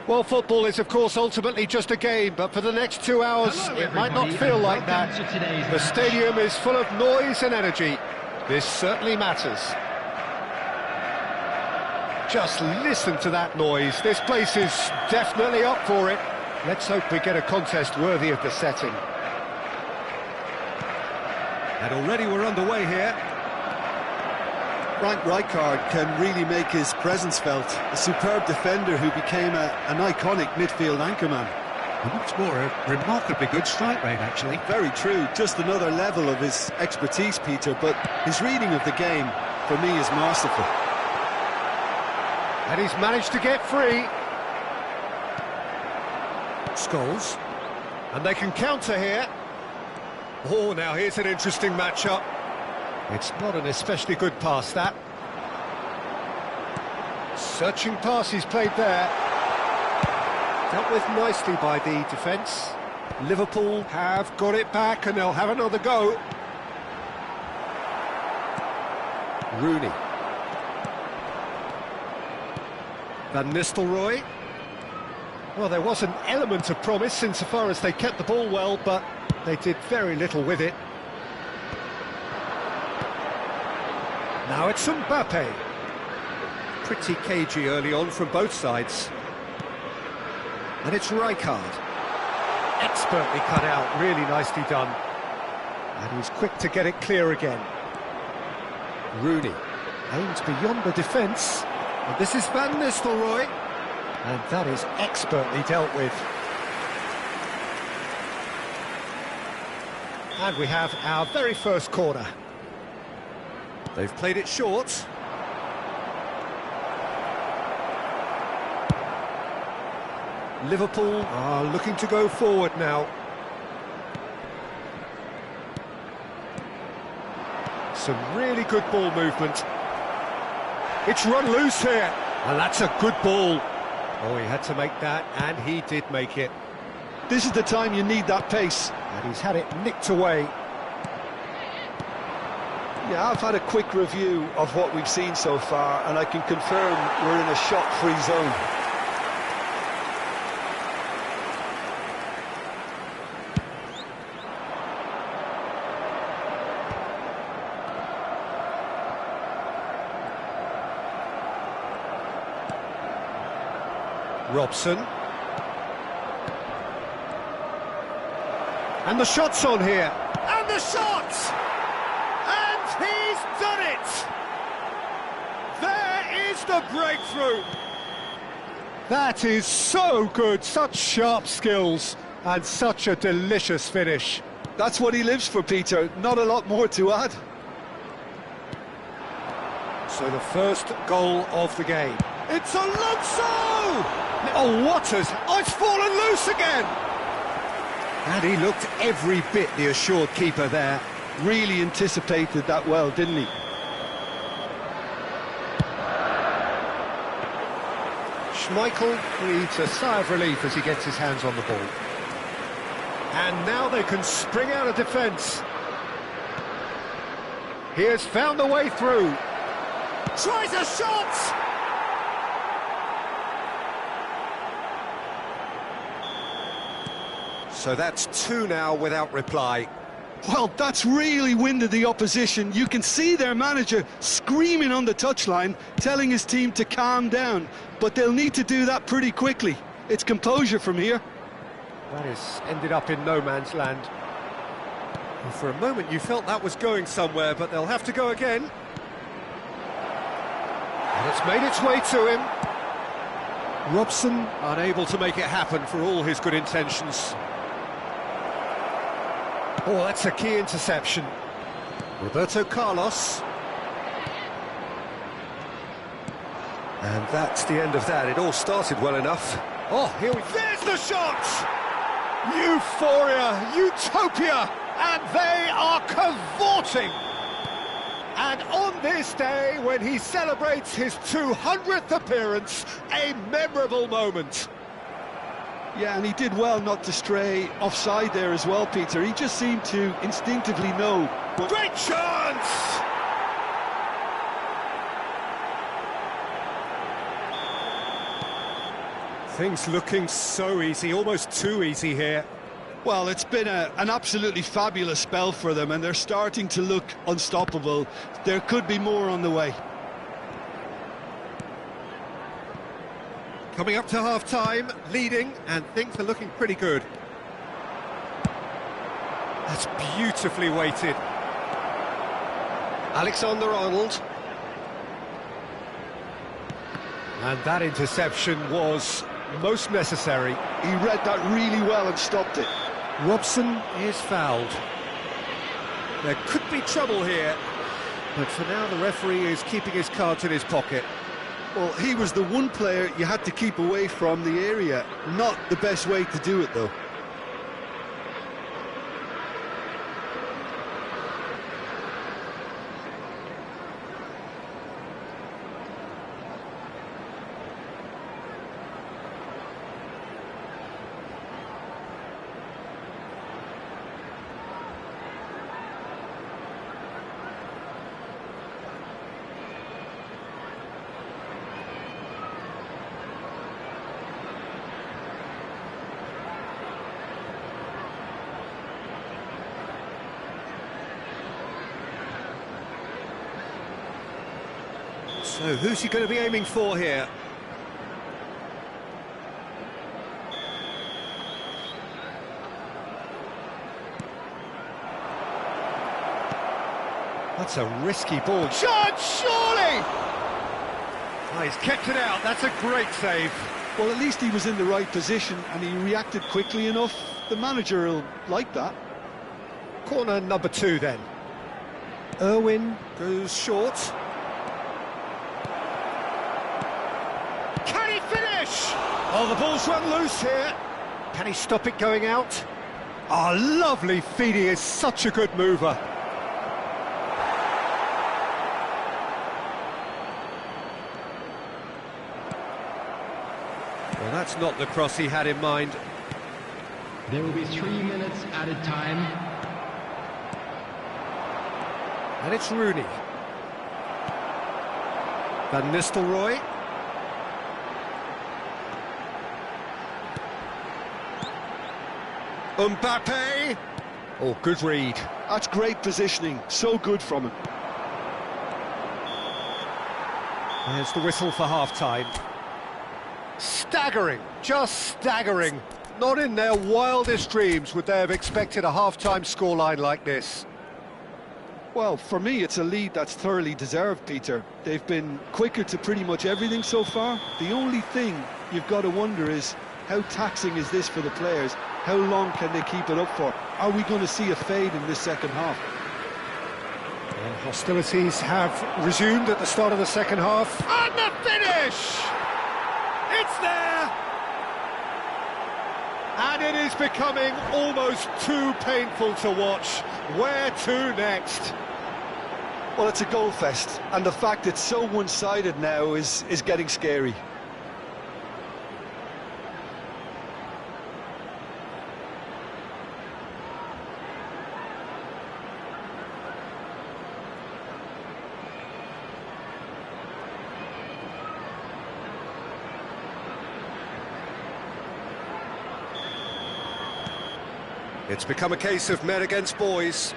Well, football is, of course, ultimately just a game, but for the next 2 hours, it might not feel like that. The stadium is full of noise and energy. This certainly matters. Just listen to that noise. This place is definitely up for it. Let's hope we get a contest worthy of the setting. And already we're underway here. Frank Rijkaard can really make his presence felt. A superb defender who became an iconic midfield anchorman. And what's more, a remarkably good strike rate, actually. Very true, just another level of his expertise, Peter, but his reading of the game, for me, is masterful. And he's managed to get free. Scholes. And they can counter here. Oh, now here's an interesting matchup. It's not an especially good pass, that. Searching pass he's played there. Dealt with nicely by the defence. Liverpool have got it back and they'll have another go. Rooney. Van Nistelrooy. Well, there was an element of promise insofar as they kept the ball well, but they did very little with it. Now it's Mbappe. Pretty cagey early on from both sides. And it's Rijkaard. Expertly cut out, really nicely done. And he's quick to get it clear again. Rooney aims beyond the defence. And this is Van Nistelrooy. And that is expertly dealt with. And we have our very first corner. They've played it short. Liverpool are looking to go forward now. Some really good ball movement. It's run loose here. And that's a good ball. Oh, he had to make that, and he did make it. This is the time you need that pace. And he's had it nicked away. Yeah, I've had a quick review of what we've seen so far, and I can confirm we're in a shot-free zone. Robson. And the shot's on here. And the shot! And he's done it! There is the breakthrough! That is so good, such sharp skills, and such a delicious finish. That's what he lives for, Peter. Not a lot more to add. So the first goal of the game. It's Alonso! Oh, what has... Oh, it's fallen loose again! And he looked every bit the assured keeper there. Really anticipated that well, didn't he? Schmeichel breathes a sigh of relief as he gets his hands on the ball. And now they can spring out of defence. He has found a way through. Tries a shot! So that's two now without reply. Well, that's really winded the opposition. You can see their manager screaming on the touchline, telling his team to calm down. But they'll need to do that pretty quickly. It's composure from here. That has ended up in no man's land. Well, for a moment you felt that was going somewhere, but they'll have to go again. And it's made its way to him. Robson unable to make it happen for all his good intentions. Oh, that's a key interception. Roberto Carlos. And that's the end of that. It all started well enough. Oh, here we... There's the shot! Euphoria, utopia, and they are cavorting. And on this day, when he celebrates his 200th appearance, a memorable moment. Yeah, and he did well not to stray offside there as well, Peter. He just seemed to instinctively know. Great chance! Things looking so easy, almost too easy here. Well, it's been an absolutely fabulous spell for them, and they're starting to look unstoppable. There could be more on the way. Coming up to half-time, leading, and things are looking pretty good. That's beautifully weighted. Alexander-Arnold. And that interception was most necessary. He read that really well and stopped it. Robson is fouled. There could be trouble here, but for now the referee is keeping his cards in his pocket. Well, he was the one player you had to keep away from the area. Not the best way to do it, though. So who's he going to be aiming for here? That's a risky ball. Shot, surely! Oh, he's kept it out. That's a great save. Well, at least he was in the right position and he reacted quickly enough. The manager will like that. Corner number 2 then. Irwin goes short. Can he finish? Oh, the ball's run loose here. Can he stop it going out? Oh, lovely feed. He is such a good mover. Well, that's not the cross he had in mind. There will be 3 minutes added time. And it's Rooney. Van Nistelrooy. Mbappe. Oh, good read. That's great positioning. So good from him. There's the whistle for half-time. Staggering, just staggering. Not in their wildest dreams would they have expected a half-time scoreline like this. Well, for me, it's a lead that's thoroughly deserved, Peter. They've been quicker to pretty much everything so far. The only thing you've got to wonder is, how taxing is this for the players? How long can they keep it up for? Are we going to see a fade in this second half? Well, hostilities have resumed at the start of the second half. And the finish! It's there! And it is becoming almost too painful to watch. Where to next? Well, it's a goal fest, and the fact it's so one-sided now is getting scary. It's become a case of men against boys.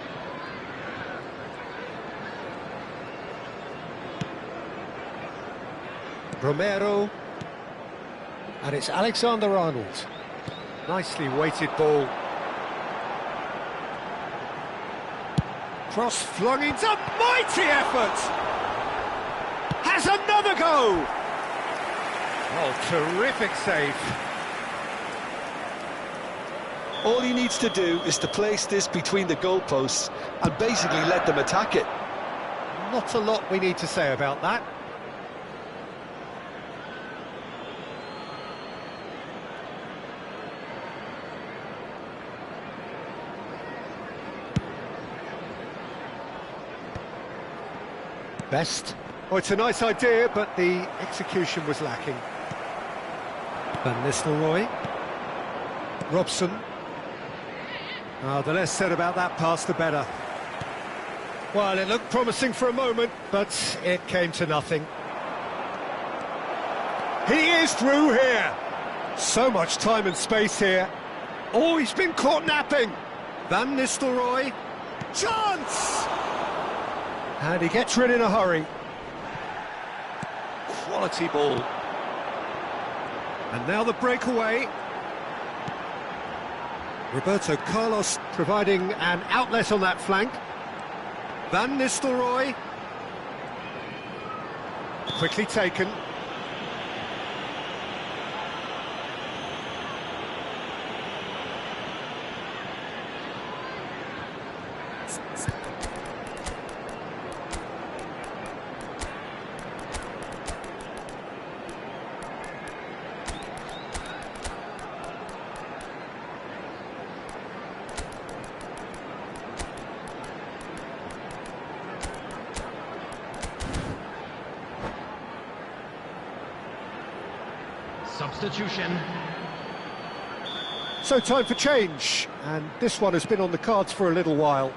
Romero. And it's Alexander-Arnold. Nicely weighted ball. Cross flung into mighty effort. Has another go. Oh, terrific save. All he needs to do is to place this between the goalposts and basically let them attack it. Not a lot we need to say about that. Best. Oh, it's a nice idea, but the execution was lacking. Van Nistelrooy. Robson. The less said about that pass, the better. Well, it looked promising for a moment, but it came to nothing. He is through here. So much time and space here. Oh, he's been caught napping. Van Nistelrooy. Chance! And he gets rid in a hurry. Quality ball. And now the breakaway. Roberto Carlos providing an outlet on that flank. Van Nistelrooy. Quickly taken. Substitution. So time for change, and this one has been on the cards for a little while.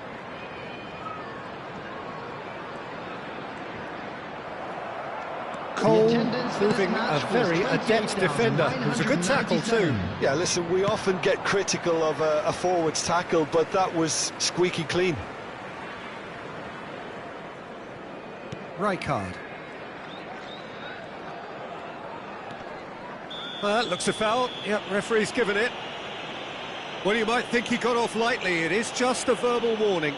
Cole proving a very adept defender. It was a good tackle too. Yeah, listen, we often get critical of a forward's tackle, but that was squeaky clean. Rijkaard. Well, that looks a foul. Yep, referee's given it. Well, you might think he got off lightly. It is just a verbal warning.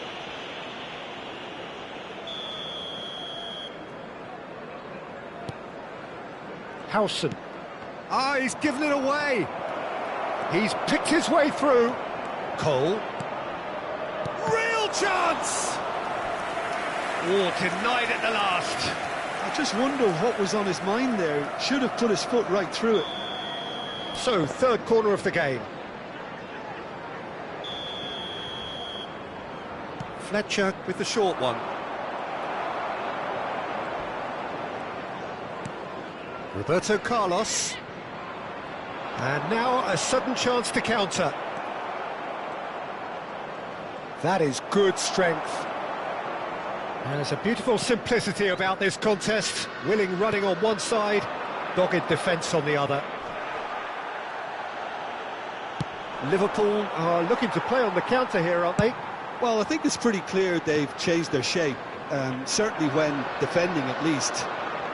Howson. He's given it away. He's picked his way through. Cole. Real chance! Oh, denied at the last. I just wonder what was on his mind there. Should have put his foot right through it. So, third corner of the game. Fletcher with the short one. Roberto Carlos. And now a sudden chance to counter. That is good strength. There's a beautiful simplicity about this contest. Willing running on one side, dogged defence on the other. Liverpool are looking to play on the counter here, aren't they? Well, I think it's pretty clear they've changed their shape, certainly when defending at least,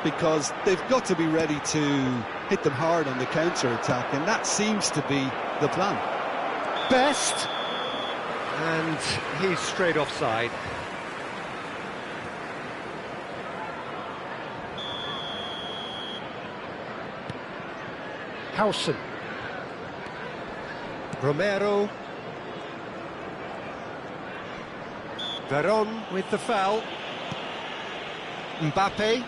because they've got to be ready to hit them hard on the counter-attack, and that seems to be the plan. Best! And he's straight offside. Howson. Romero. Veron with the foul. Mbappe.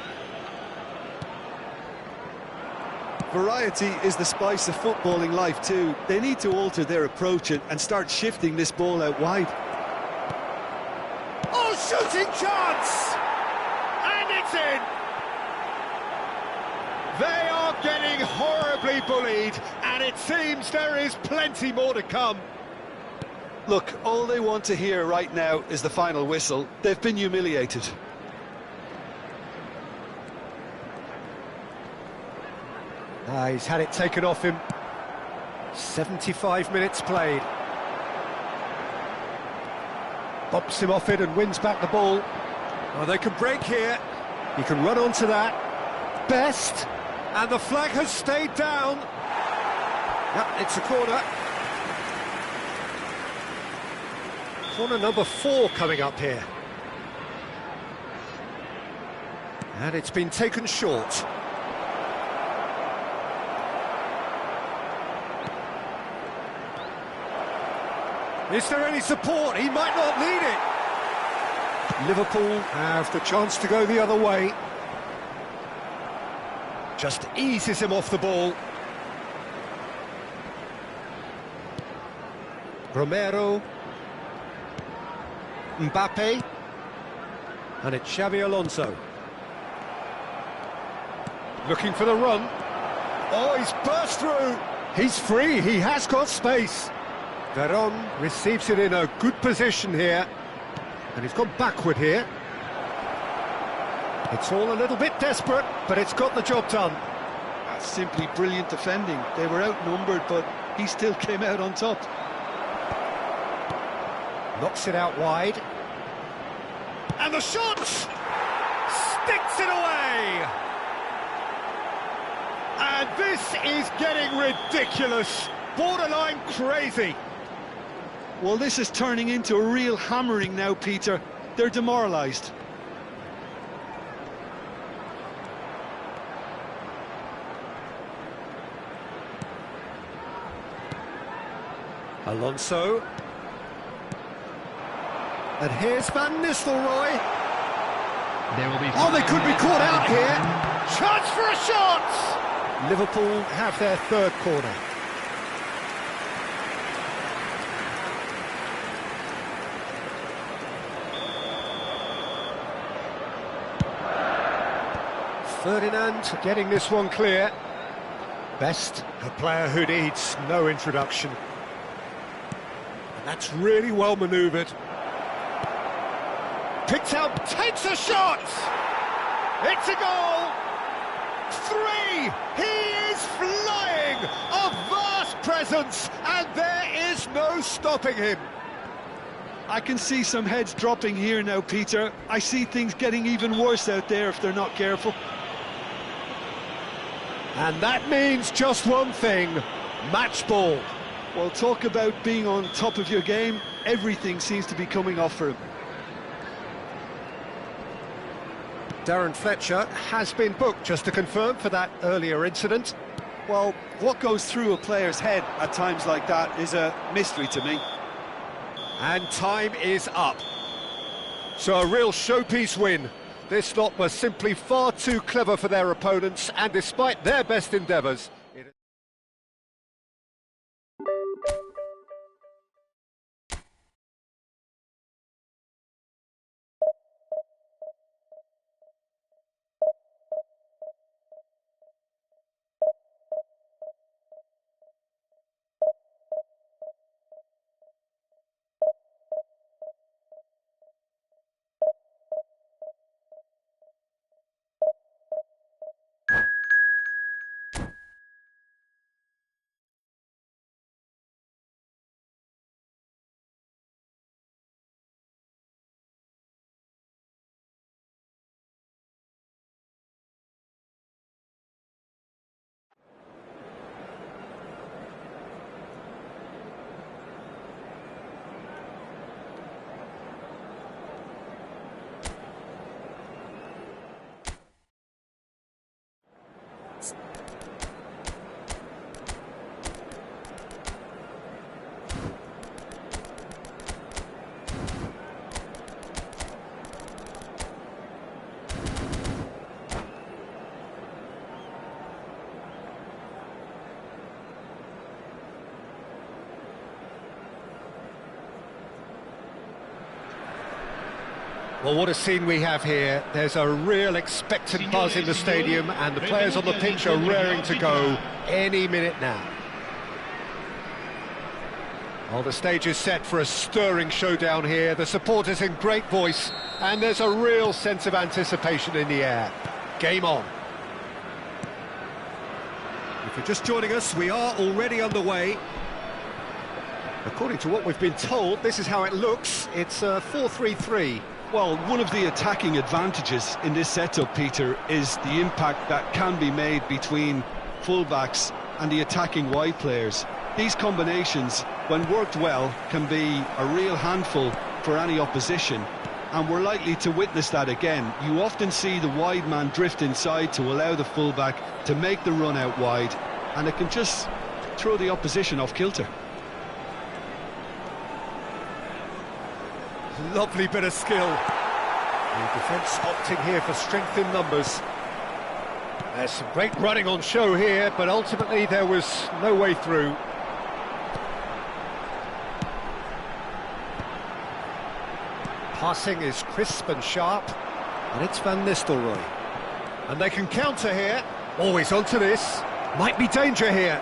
Variety is the spice of footballing life too. They need to alter their approach and start shifting this ball out wide. Oh, shooting chance! And it's in! They are getting horribly bullied, and it seems there is plenty more to come. Look, all they want to hear right now is the final whistle. They've been humiliated. He's had it taken off him. 75 minutes played. Bumps him off it and wins back the ball. Oh, they can break here. He can run onto that. Best. And the flag has stayed down. Yep, it's a corner. Corner number 4 coming up here. And it's been taken short. Is there any support? He might not need it. Liverpool have the chance to go the other way. Just eases him off the ball. Romero. Mbappe. And it's Xabi Alonso. Looking for the run. Oh, he's burst through. He's free, he has got space. Veron receives it in a good position here. And he's gone backward here. It's all a little bit desperate, but it's got the job done. That's simply brilliant defending. They were outnumbered, but he still came out on top. Knocks it out wide. And the shot! Sticks it away! And this is getting ridiculous. Borderline crazy. Well, this is turning into a real hammering now, Peter. They're demoralised. Alonso. And here's Van Nistelrooy. There will be Oh, they could be caught out here. Chance for a shot! Liverpool have their third corner. Ferdinand getting this one clear. Best, a player who needs no introduction. And that's really well manoeuvred. Picks out, takes a shot! It's a goal! 3! He is flying! A vast presence, and there is no stopping him. I can see some heads dropping here now, Peter. I see things getting even worse out there if they're not careful. And that means just one thing, match ball. Well, talk about being on top of your game. Everything seems to be coming off for him. Darren Fletcher has been booked, just to confirm, for that earlier incident. Well, what goes through a player's head at times like that is a mystery to me. And time is up. So a real showpiece win. This lot was simply far too clever for their opponents, and despite their best endeavours... Well, what a scene we have here. There's a real expectant buzz in the stadium, and the players on the pitch are raring to go any minute now. Well, the stage is set for a stirring showdown here. The supporters in great voice, and there's a real sense of anticipation in the air. Game on. If you're just joining us, we are already underway. According to what we've been told, this is how it looks. It's a 4-3-3. Well, one of the attacking advantages in this setup, Peter, is the impact that can be made between fullbacks and the attacking wide players. These combinations, when worked well, can be a real handful for any opposition, and we're likely to witness that again. You often see the wide man drift inside to allow the fullback to make the run out wide, and it can just throw the opposition off kilter. Lovely bit of skill. The defence opting here for strength in numbers. There's some great running on show here, but ultimately there was no way through. Passing is crisp and sharp, and it's Van Nistelrooy. And they can counter here. Always onto this. Might be danger here.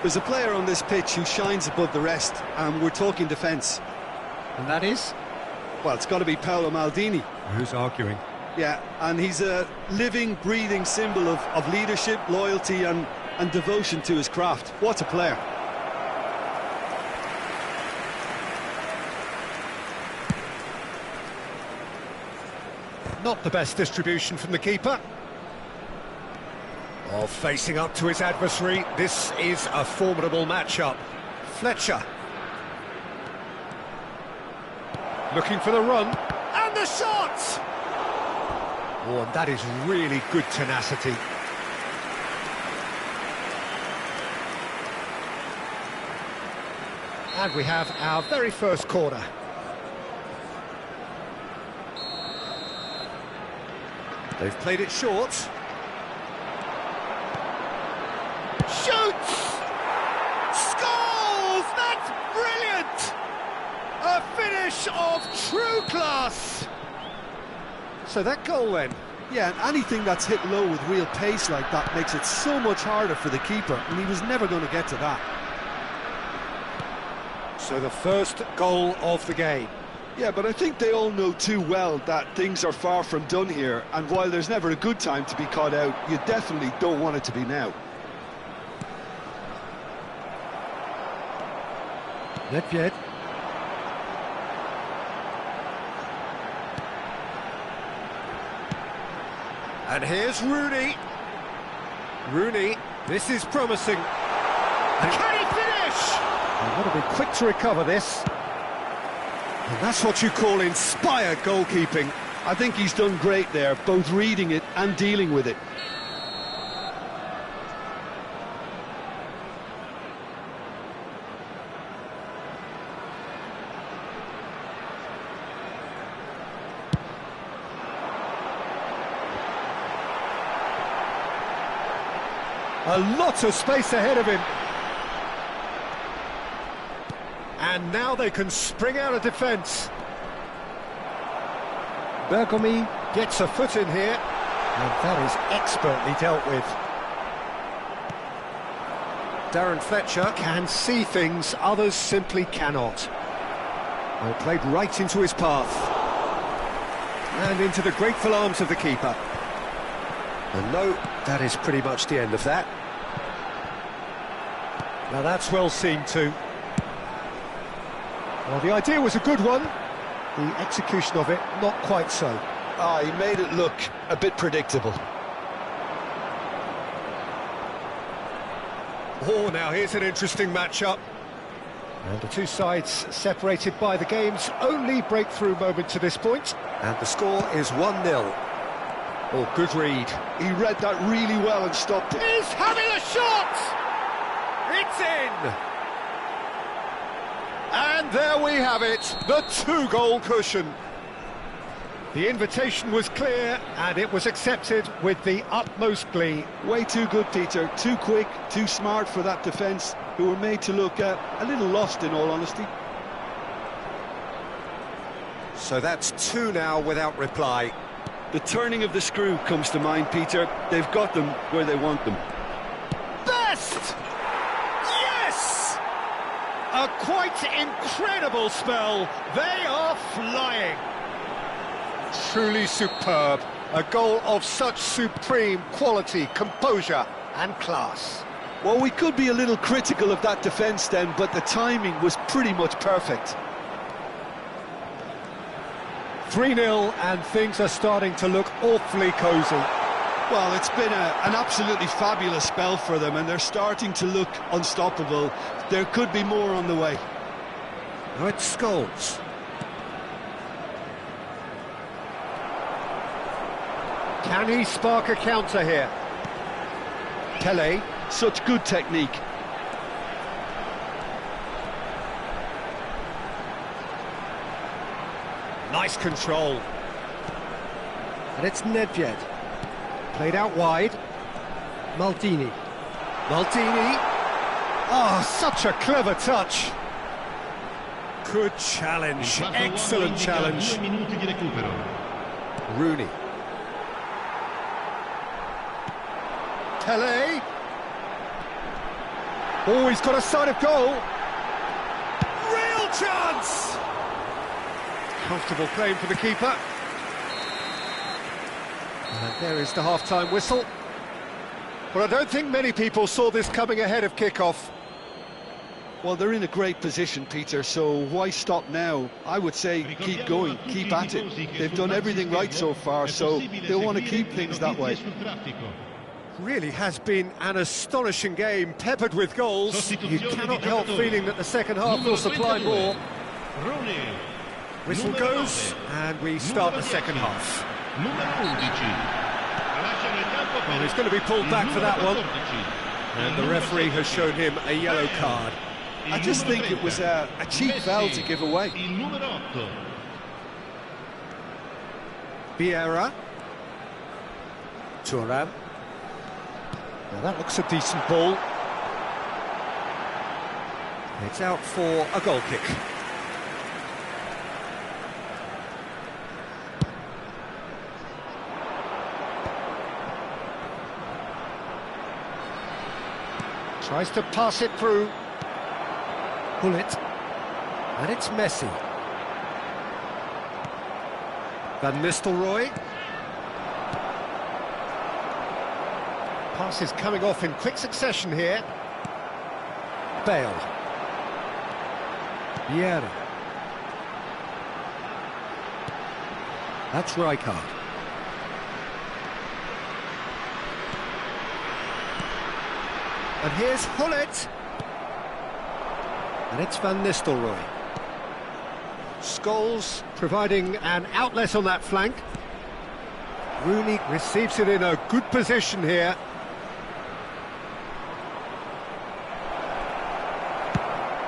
There's a player on this pitch who shines above the rest, and we're talking defence. And that is? Well, it's got to be Paolo Maldini. Who's arguing? Yeah, and he's a living, breathing symbol of leadership, loyalty and devotion to his craft. What a player. Not the best distribution from the keeper. Oh, facing up to his adversary, this is a formidable matchup. Fletcher. Looking for the run, and the shot! Oh, and that is really good tenacity. And we have our very first corner. They've played it short. Shoots! Scores! That's brilliant! A finish of true class! So that goal then? Yeah, and anything that's hit low with real pace like that makes it so much harder for the keeper, and he was never going to get to that. So the first goal of the game. Yeah, but I think they all know too well that things are far from done here, and while there's never a good time to be caught out, you definitely don't want it to be now. Nedved. And here's Rooney. Rooney, this is promising. Can he finish? I've got to be quick to recover this. And that's what you call inspired goalkeeping. I think he's done great there, both reading it and dealing with it. A lot of space ahead of him. And now they can spring out of defence. Bergomi gets a foot in here, and that is expertly dealt with. Darren Fletcher can see things others simply cannot. Well, played right into his path. And into the grateful arms of the keeper. And no, that is pretty much the end of that. Now that's well seen too. Well, the idea was a good one. The execution of it, not quite so. He made it look a bit predictable. Oh, now here's an interesting matchup. And the two sides separated by the game's only breakthrough moment to this point. And the score is 1-0. Oh, good read. He read that really well and stopped it. He's having a shot! It's in! And there we have it, the two-goal cushion. The invitation was clear, and it was accepted with the utmost glee. Way too good, Peter. Too quick, too smart for that defence, who were made to look a little lost, in all honesty. So that's two now without reply. The turning of the screw comes to mind, Peter. They've got them where they want them. Best! Yes! A quite incredible spell. They are flying. Truly superb. A goal of such supreme quality, composure and class. Well, we could be a little critical of that defence then, but the timing was pretty much perfect. 3-0 and things are starting to look awfully cosy. Well, it's been an absolutely fabulous spell for them, and they're starting to look unstoppable. There could be more on the way. Now it's Scholes. Can he spark a counter here? Pele. Such good technique. Nice control. And it's Nedved. Played out wide. Maldini. Maldini. Oh, such a clever touch. Good challenge, excellent challenge. Rooney. Tele. Oh, he's got a sight of goal. Real chance! Comfortable claim for the keeper. And there is the half-time whistle. Well, I don't think many people saw this coming ahead of kick-off. Well, they're in a great position, Peter, so why stop now? I would say keep going, keep at it. They've done everything right so far, so they'll want to keep things that way. Really has been an astonishing game, peppered with goals. You cannot help feeling that the second half will supply more. Whistle goes, and we start the second half. Well, he's going to be pulled back for that one. And the referee has shown him a yellow card. I just think it was a cheap foul to give away. Vieira. Thuram. Now that looks a decent ball. It's out for a goal kick. Tries to pass it through. Pull it. And it's Messi. Van Nistelrooy. Pass is coming off in quick succession here. Bale. Vieira. That's Rijkaard. And here's Hullet. And it's Van Nistelrooy. Scholes providing an outlet on that flank. Rooney receives it in a good position here.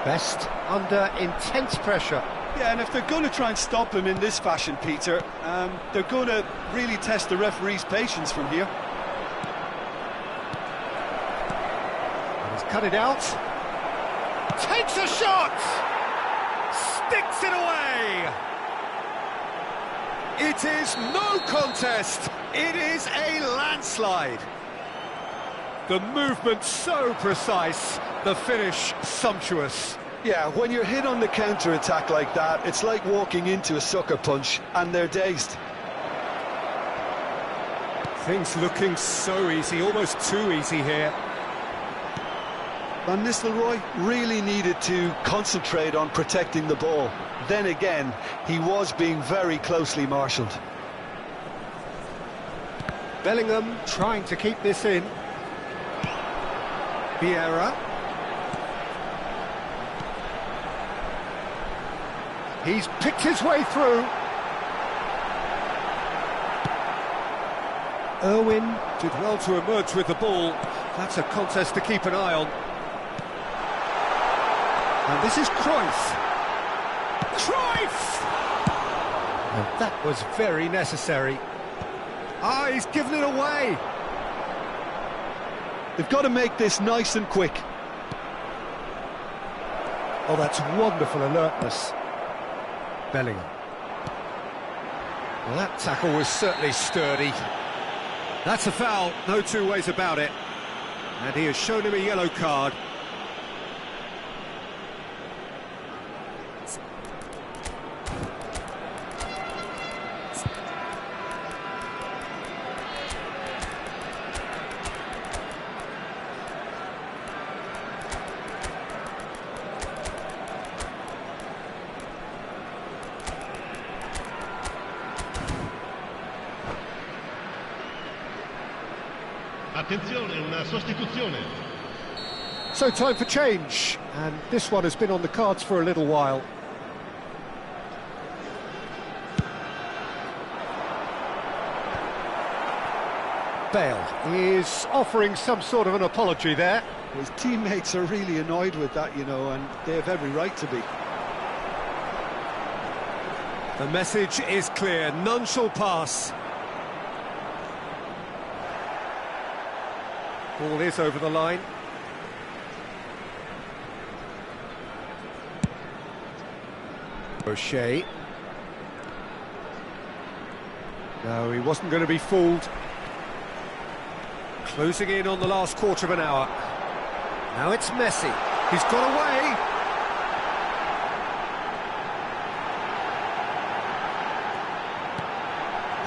Best under intense pressure. Yeah, and if they're going to try and stop him in this fashion, Peter, they're going to really test the referee's patience from here. And he's cut it out. Takes a shot! Sticks it away! It is no contest. It is a landslide. The movement so precise, the finish sumptuous. Yeah, when you're hit on the counter-attack like that, it's like walking into a sucker punch, and they're dazed. Things looking so easy, almost too easy here. Van Nistelrooy really needed to concentrate on protecting the ball. Then again, he was being very closely marshalled. Bellingham trying to keep this in. Vieira. He's picked his way through. Irwin did well to emerge with the ball. That's a contest to keep an eye on. And this is Cruyff. Cruyff! And that was very necessary. Ah, he's given it away. They've got to make this nice and quick. Oh, that's wonderful alertness. Bellingham. Well, that tackle was certainly sturdy. That's a foul, no two ways about it. And he has shown him a yellow card. Attenzione, una sostituzione. So time for change, and this one has been on the cards for a little while. Bale is offering some sort of an apology there. His teammates are really annoyed with that, you know, and they have every right to be. The message is clear, none shall pass. Ball is over the line. O'Shea. No, he wasn't going to be fooled. Closing in on the last quarter of an hour. Now it's Messi. He's got away.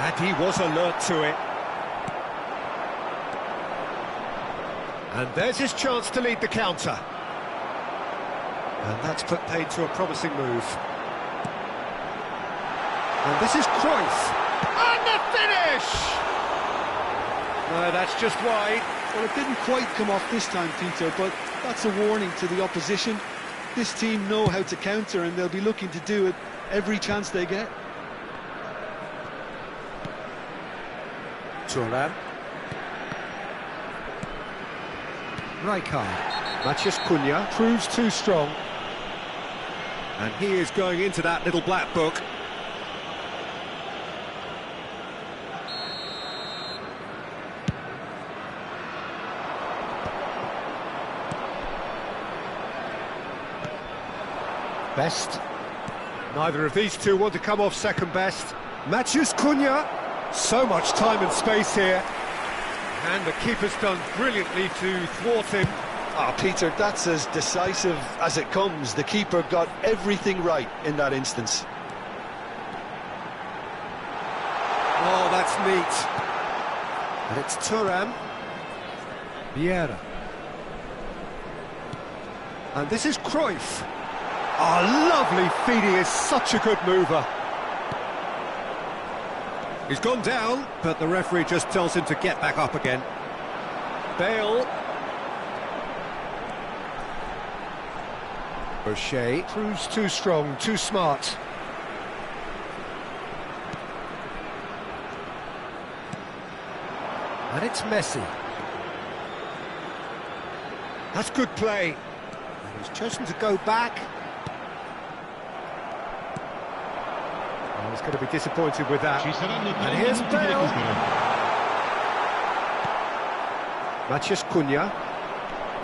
And he was alert to it. And there's his chance to lead the counter. And that's put paid to a promising move. And this is Cruyff. And the finish! No, that's just wide. Well, it didn't quite come off this time, Peter, but that's a warning to the opposition. This team know how to counter, and they'll be looking to do it every chance they get. Thuram. Rijkaard. Matheus Cunha proves too strong. And he is going into that little black book. Best. Neither of these two want to come off second best. Matheus Cunha. So much time and space here. And the keeper's done brilliantly to thwart him. Ah, Peter, that's as decisive as it comes. The keeper got everything right in that instance. Oh, that's neat. And it's Thuram. Vieira. And this is Cruyff. Oh, lovely feed. He is such a good mover. He's gone down, but the referee just tells him to get back up again. Bale. O'Shea proves too strong, too smart. And it's Messi. That's good play. And he's chosen to go back. Oh, he's going to be disappointed with that. And here's Bale. Matheus Cunha.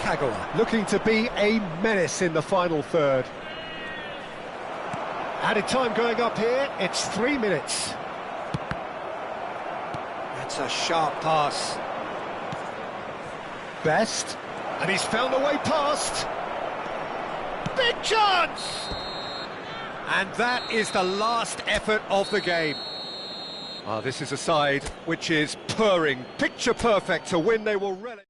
Kagawa looking to be a menace in the final third. Added time going up here, it's 3 minutes. That's a sharp pass. Best, and he's found a way past. Big chance! And that is the last effort of the game. Ah, this is a side which is purring, picture perfect to win. They will relish.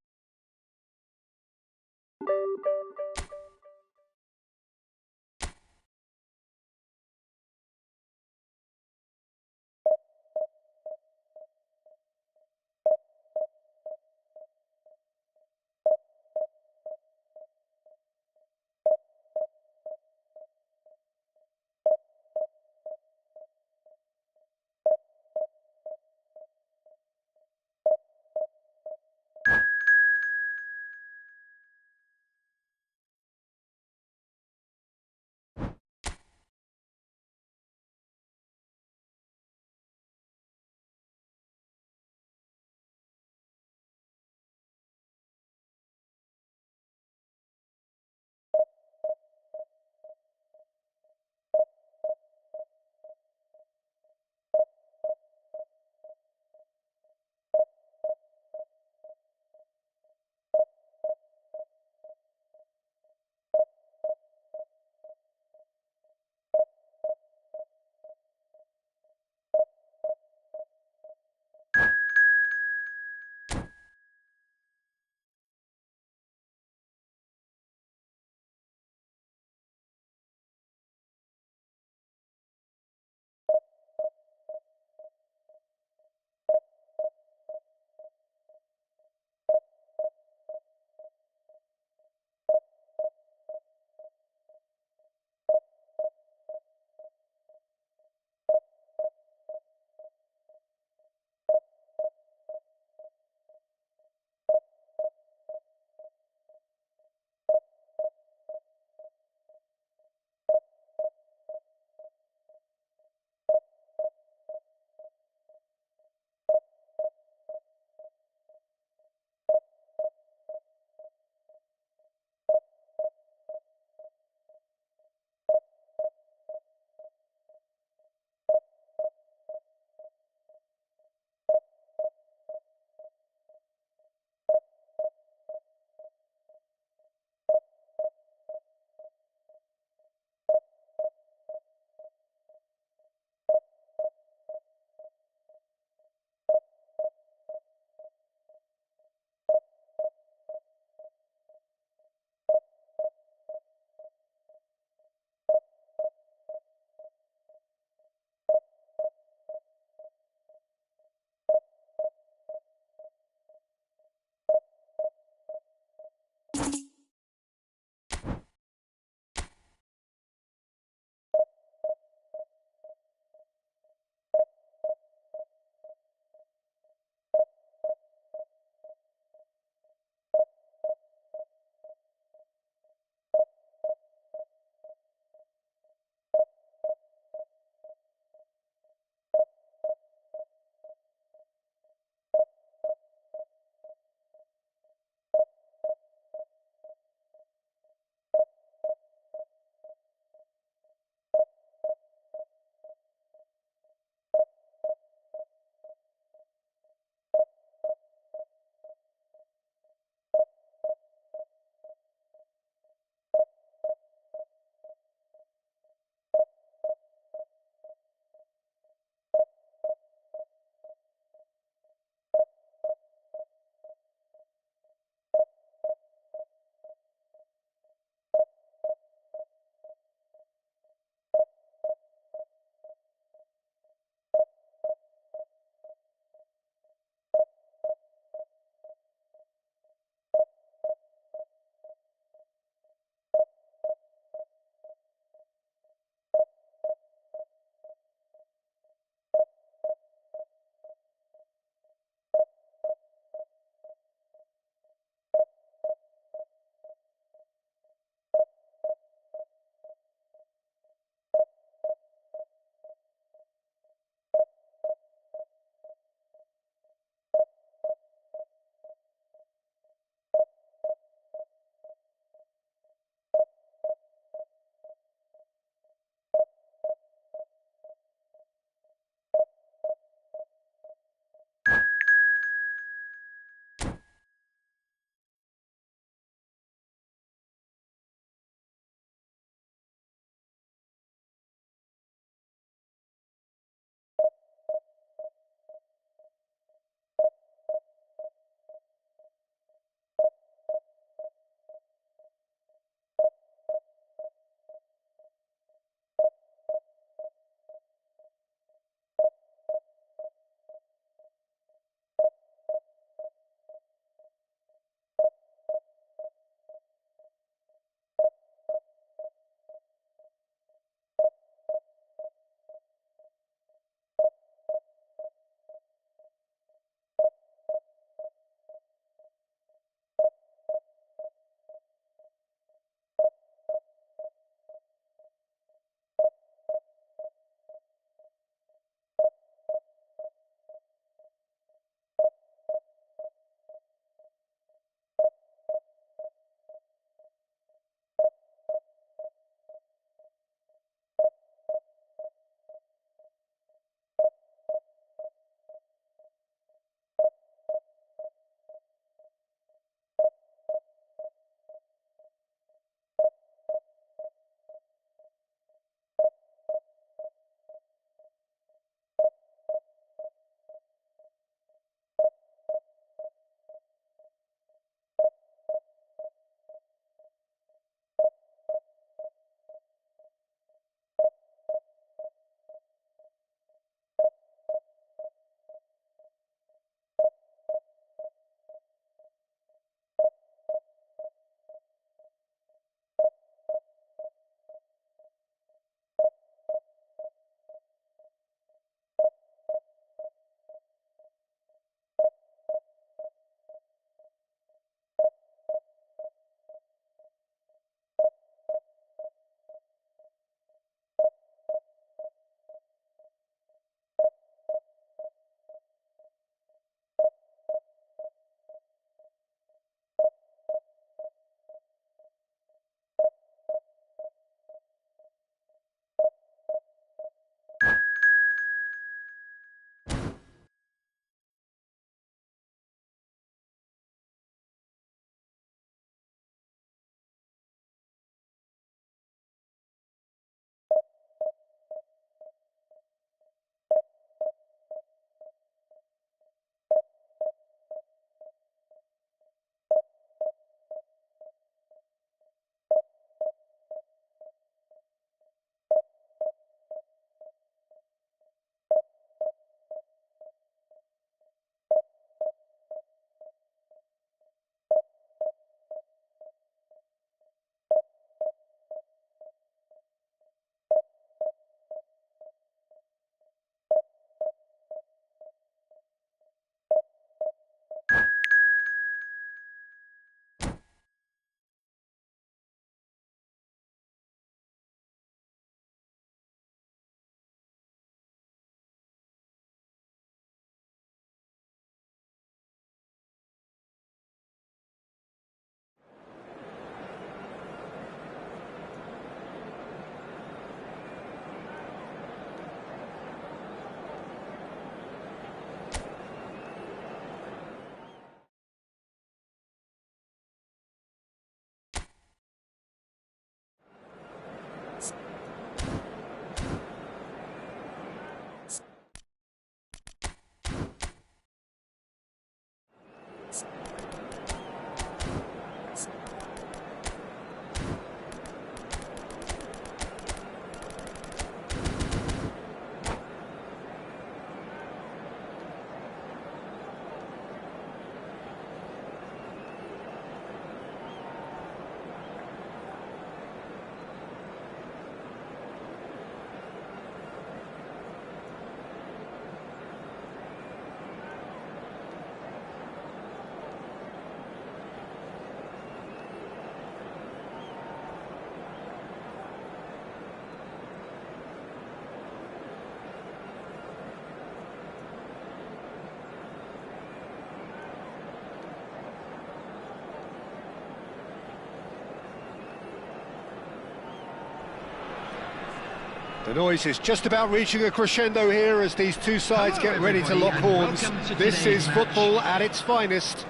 The noise is just about reaching a crescendo here as these two sides get ready to lock horns. This is football at its finest.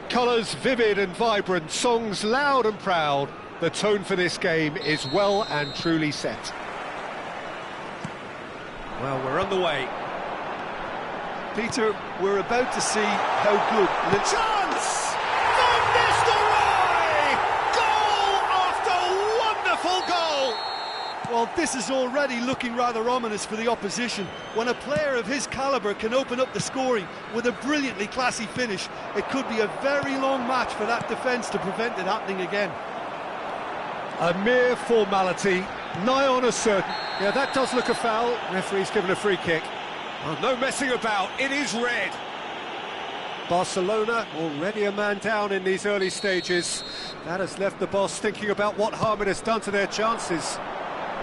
Colours vivid and vibrant, songs loud and proud. The tone for this game is well and truly set. Well, we're on the way. Peter, we're about to see how good... Chance! Van Nistelrooy! Goal after wonderful goal! Well, this is already looking rather ominous for the opposition. When a player of his calibre can open up the scoring with a brilliantly classy finish, it could be a very long match for that defence to prevent it happening again. A mere formality, nigh on a certain... Yeah, that does look a foul. Referee's given a free kick. Oh, no messing about, it is red. Barcelona already a man down in these early stages. That has left the boss thinking about what harm it has done to their chances.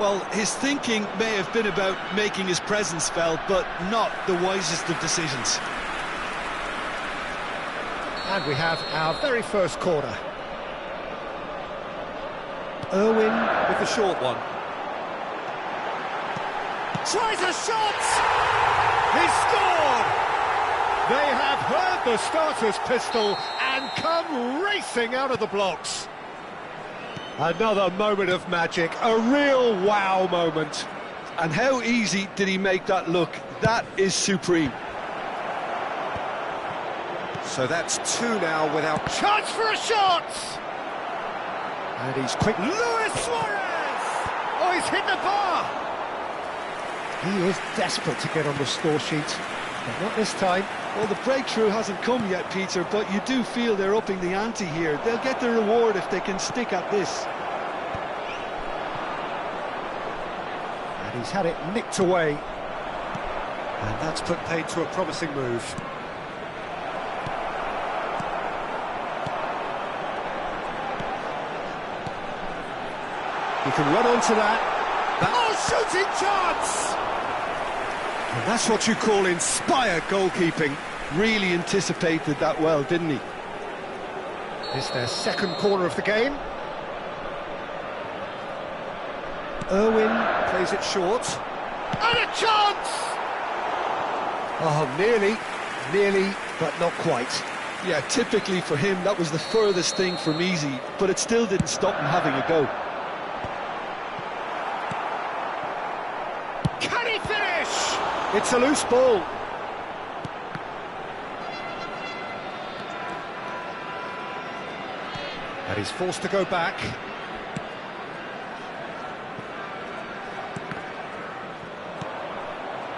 Well, his thinking may have been about making his presence felt, but not the wisest of decisions. And we have our very first corner. Irwin with the short one. Tries a shot! He's scored! They have heard the starter's pistol and come racing out of the blocks. Another moment of magic, a real wow moment. And how easy did he make that look? That is supreme. So that's two now without chance for a shot! And he's quick. Luis Suarez! Oh, he's hit the bar! He is desperate to get on the score sheet, but not this time. Well, the breakthrough hasn't come yet, Peter, but you do feel they're upping the ante here. They'll get the reward if they can stick at this. And he's had it nicked away. And that's put paid to a promising move. He can run onto that. Oh, shooting chance! And that's what you call inspired goalkeeping. Really anticipated that well, didn't he? It's their second corner of the game. Irwin plays it short. And a chance! Oh, nearly, but not quite. Yeah, typically for him, that was the furthest thing from easy, but it still didn't stop him having a go. Can he finish? It's a loose ball. And he's forced to go back.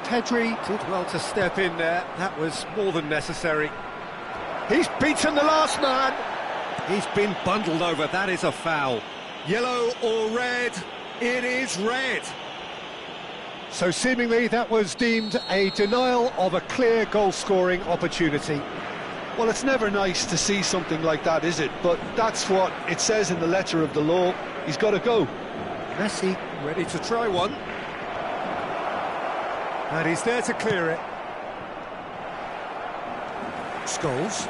Pedri did well to step in there. That was more than necessary. He's beaten the last man. He's been bundled over. That is a foul. Yellow or red? It is red. So seemingly that was deemed a denial of a clear goal-scoring opportunity. Well, it's never nice to see something like that, is it? But that's what it says in the letter of the law. He's got to go. Messi ready to try one. And he's there to clear it. Scholes.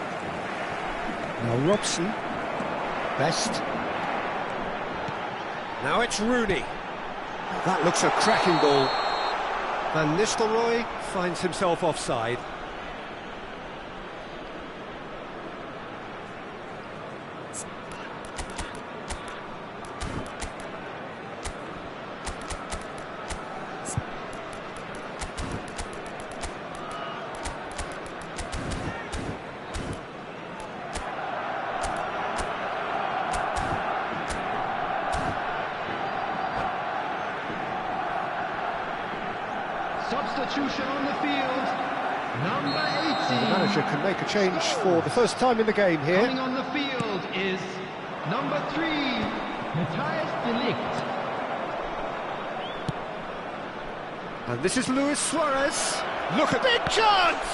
Now Robson. Best. Now it's Rooney. That looks a cracking ball. Van Nistelrooy finds himself offside. Substitution on the field, number 18. The manager can make a change for the first time in the game here. Coming on the field is number 3, Matthias de Ligt. And this is Luis Suarez. Look at big chance!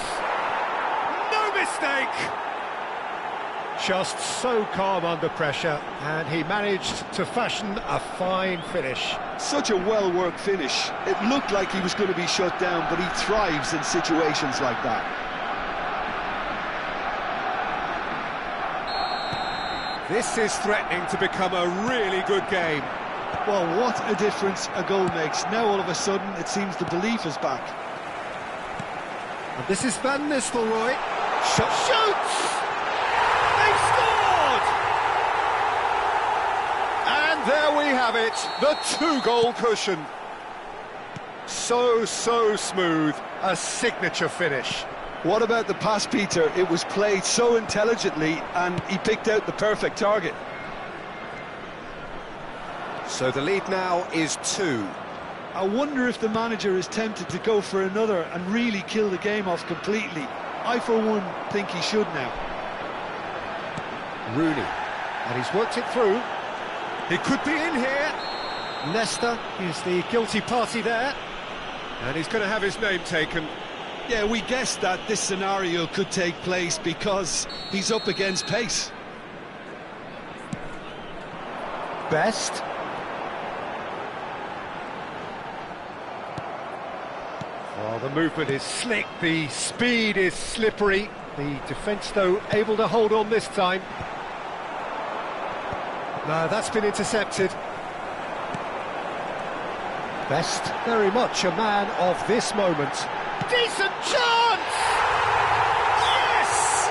No mistake! Just so calm under pressure, and he managed to fashion a fine finish. Such a well-worked finish. It looked like he was going to be shut down, but he thrives in situations like that. This is threatening to become a really good game. Well, what a difference a goal makes. Now all of a sudden it seems the belief is back. And this is Van Nistelrooy. Shot shoots! They've scored! And there we have it, the 2-goal cushion. So smooth, a signature finish. What about the pass, Peter? It was played so intelligently and he picked out the perfect target. So the lead now is 2. I wonder if the manager is tempted to go for another and really kill the game off completely. I, for one, think he should now. Rooney, and he's worked it through. He could be in here. Nesta is the guilty party there, and he's going to have his name taken. Yeah, we guessed that this scenario could take place because he's up against pace. Best. Oh, the movement is slick, the speed is slippery. The defence, though, able to hold on this time. No, that's been intercepted. Best, very much a man of this moment. Decent chance! Yes!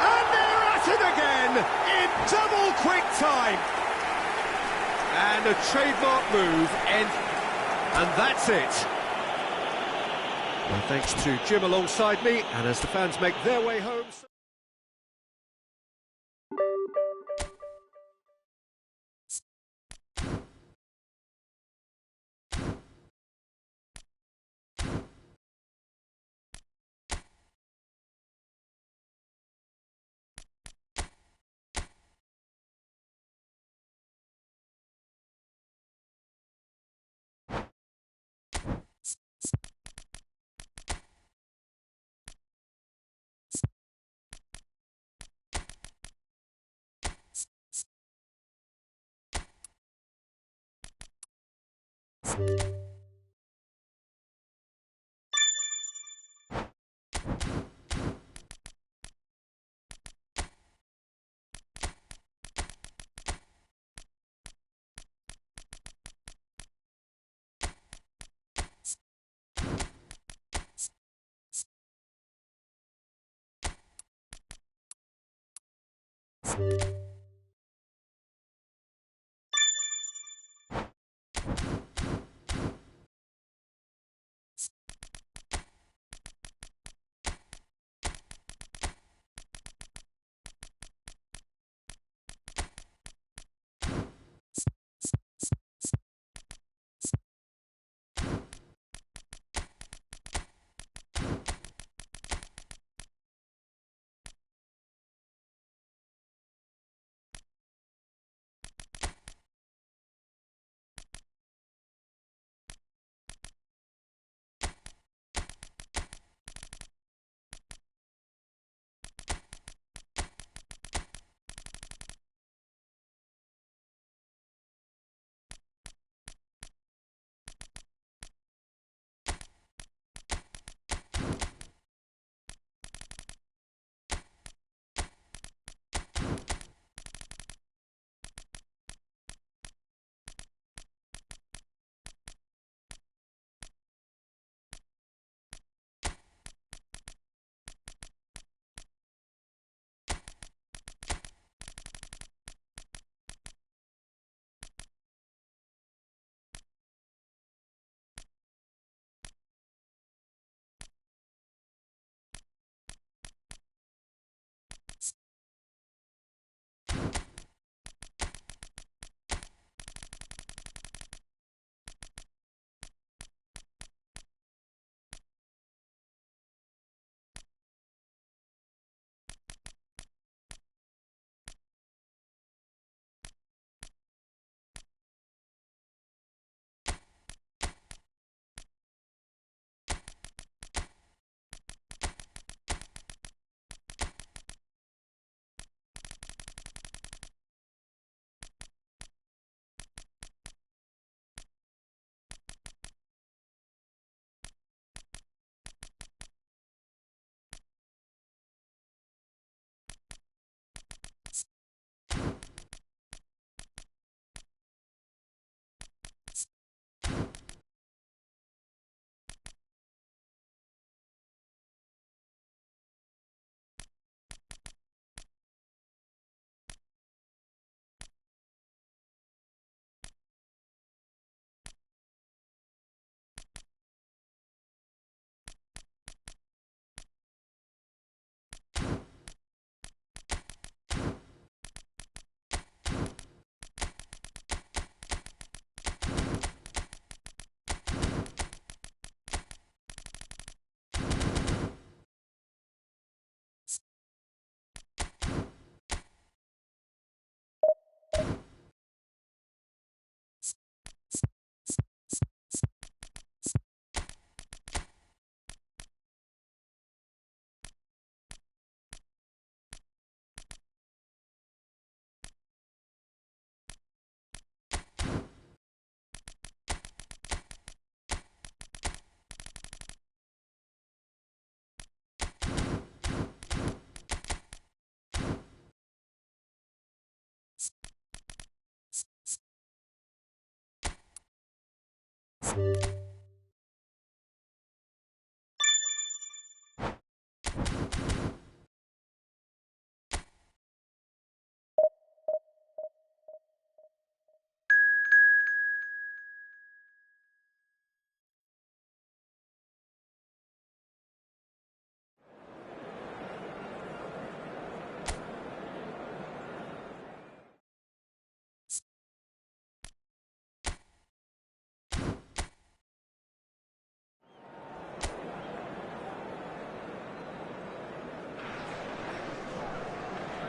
And they're at it again in double quick time. And a trademark move, and that's it. Well, thanks to Jim alongside me, and as the fans make their way home...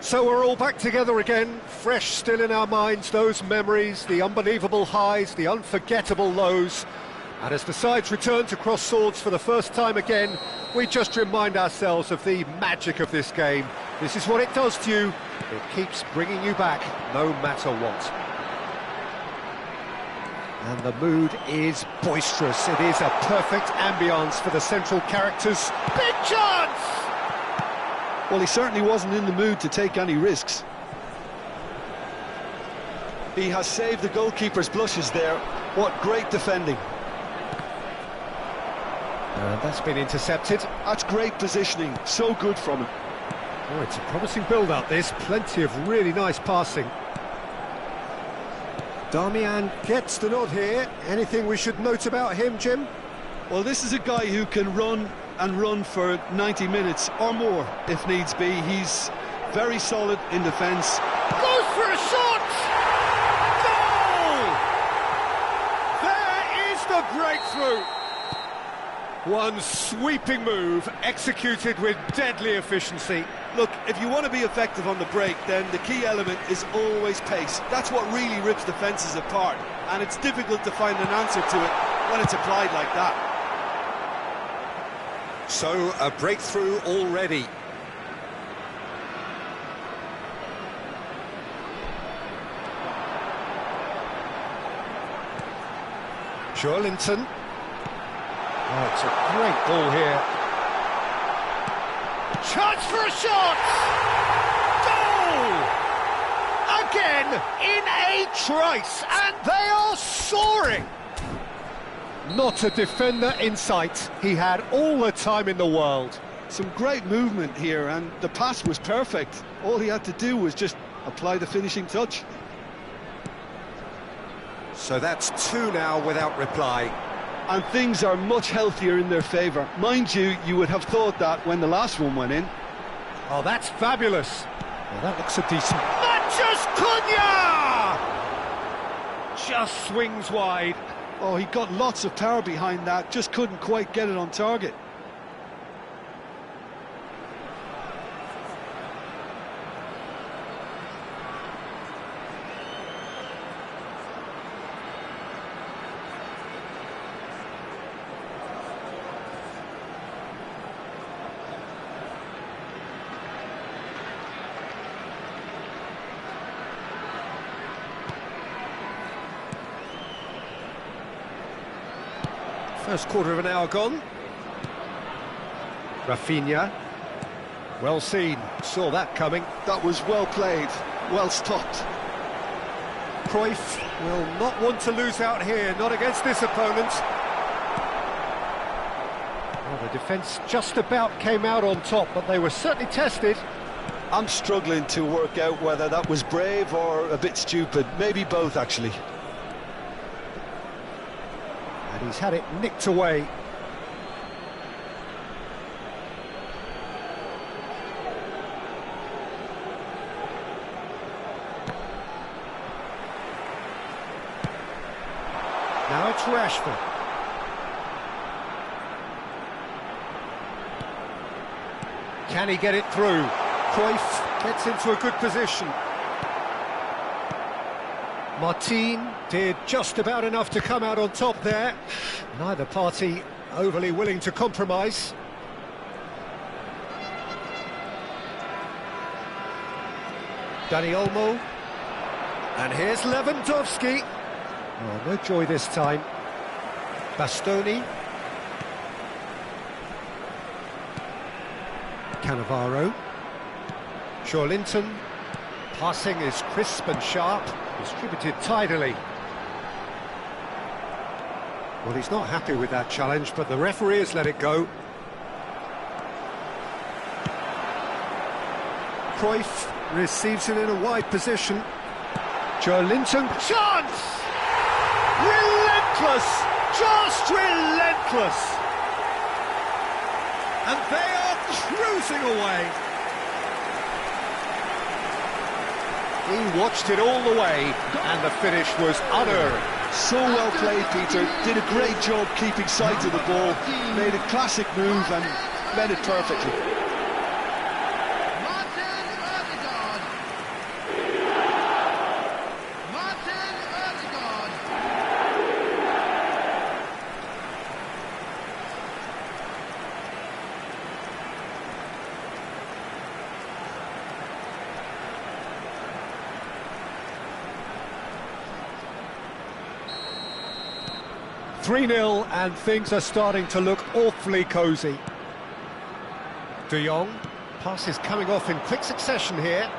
So we're all back together again, fresh still in our minds, those memories, the unbelievable highs, the unforgettable lows. And as the sides return to cross swords for the first time again, we just remind ourselves of the magic of this game. This is what it does to you. It keeps bringing you back, no matter what. And the mood is boisterous. It is a perfect ambience for the central characters. Big chance! Well, he certainly wasn't in the mood to take any risks. He has saved the goalkeeper's blushes there. What great defending. And that's been intercepted. That's great positioning, so good from him. Oh, it's a promising build-up, this. Plenty of really nice passing. Darmian gets the nod here. Anything we should note about him, Jim? Well, this is a guy who can run and run for 90 minutes or more, if needs be. He's very solid in defence. Goes for a shot! Goal! There is the breakthrough! One sweeping move, executed with deadly efficiency. Look, if you want to be effective on the break, then the key element is always pace. That's what really rips defences apart, and it's difficult to find an answer to it when it's applied like that. So, a breakthrough already. Joelinton. Oh, it's a great ball here. Chance for a shot! Goal! Again, in a trice, and they are soaring! Not a defender in sight. He had all the time in the world. Some great movement here, and the pass was perfect. All he had to do was just apply the finishing touch. So that's two now without reply. And things are much healthier in their favour. Mind you, you would have thought that when the last one went in. Oh, that's fabulous. Well, that looks a decent... Matches Cunha! Just swings wide. Oh, he got lots of power behind that, just couldn't quite get it on target. First quarter of an hour gone. Rafinha. Well seen. Saw that coming. That was well played, well stopped. Cruyff will not want to lose out here, not against this opponent. Well, the defence just about came out on top, but they were certainly tested. I'm struggling to work out whether that was brave or a bit stupid. Maybe both, actually. And he's had it nicked away. Now it's Rashford. Can he get it through? Cruyff gets into a good position. Martin did just about enough to come out on top there. Neither party overly willing to compromise. Dani Olmo. And here's Lewandowski. Oh, no joy this time. Bastoni. Cannavaro. Joelinton. Passing is crisp and sharp, distributed tidily. Well, he's not happy with that challenge, but the referee has let it go. Cruyff receives it in a wide position. Joe Linton, chance! Relentless! Just relentless! And they are cruising away. He watched it all the way, and the finish was unerring. So well played, Peter. Did a great job keeping sight of the ball. Made a classic move and read it perfectly. Martin 3-0, and things are starting to look awfully cosy. De Jong, passes coming off in quick succession here.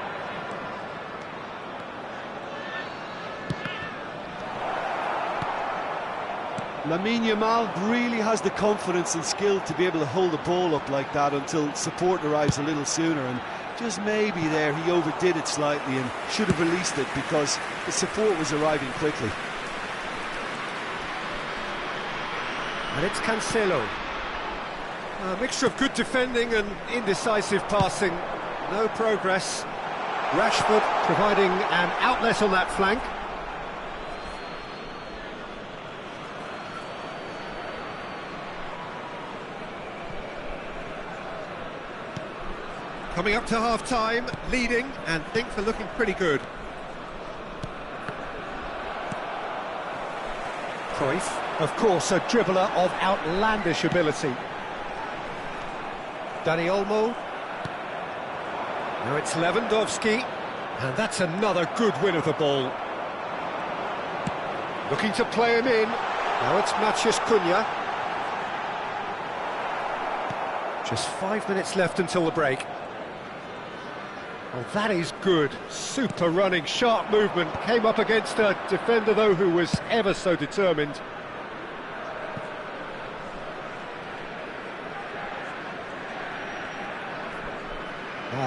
Lamine Yamal really has the confidence and skill to be able to hold the ball up like that until support arrives a little sooner, and just maybe there he overdid it slightly and should have released it because the support was arriving quickly. And it's Cancelo. A mixture of good defending and indecisive passing. No progress. Rashford providing an outlet on that flank. Coming up to half-time, leading, and things are looking pretty good. Cruyff, of course, a dribbler of outlandish ability. Dani Olmo. Now it's Lewandowski, and that's another good win of the ball. Looking to play him in. Now it's Matheus Cunha. Just 5 minutes left until the break. Well, that is good. Super running, sharp movement. Came up against a defender, though, who was ever so determined.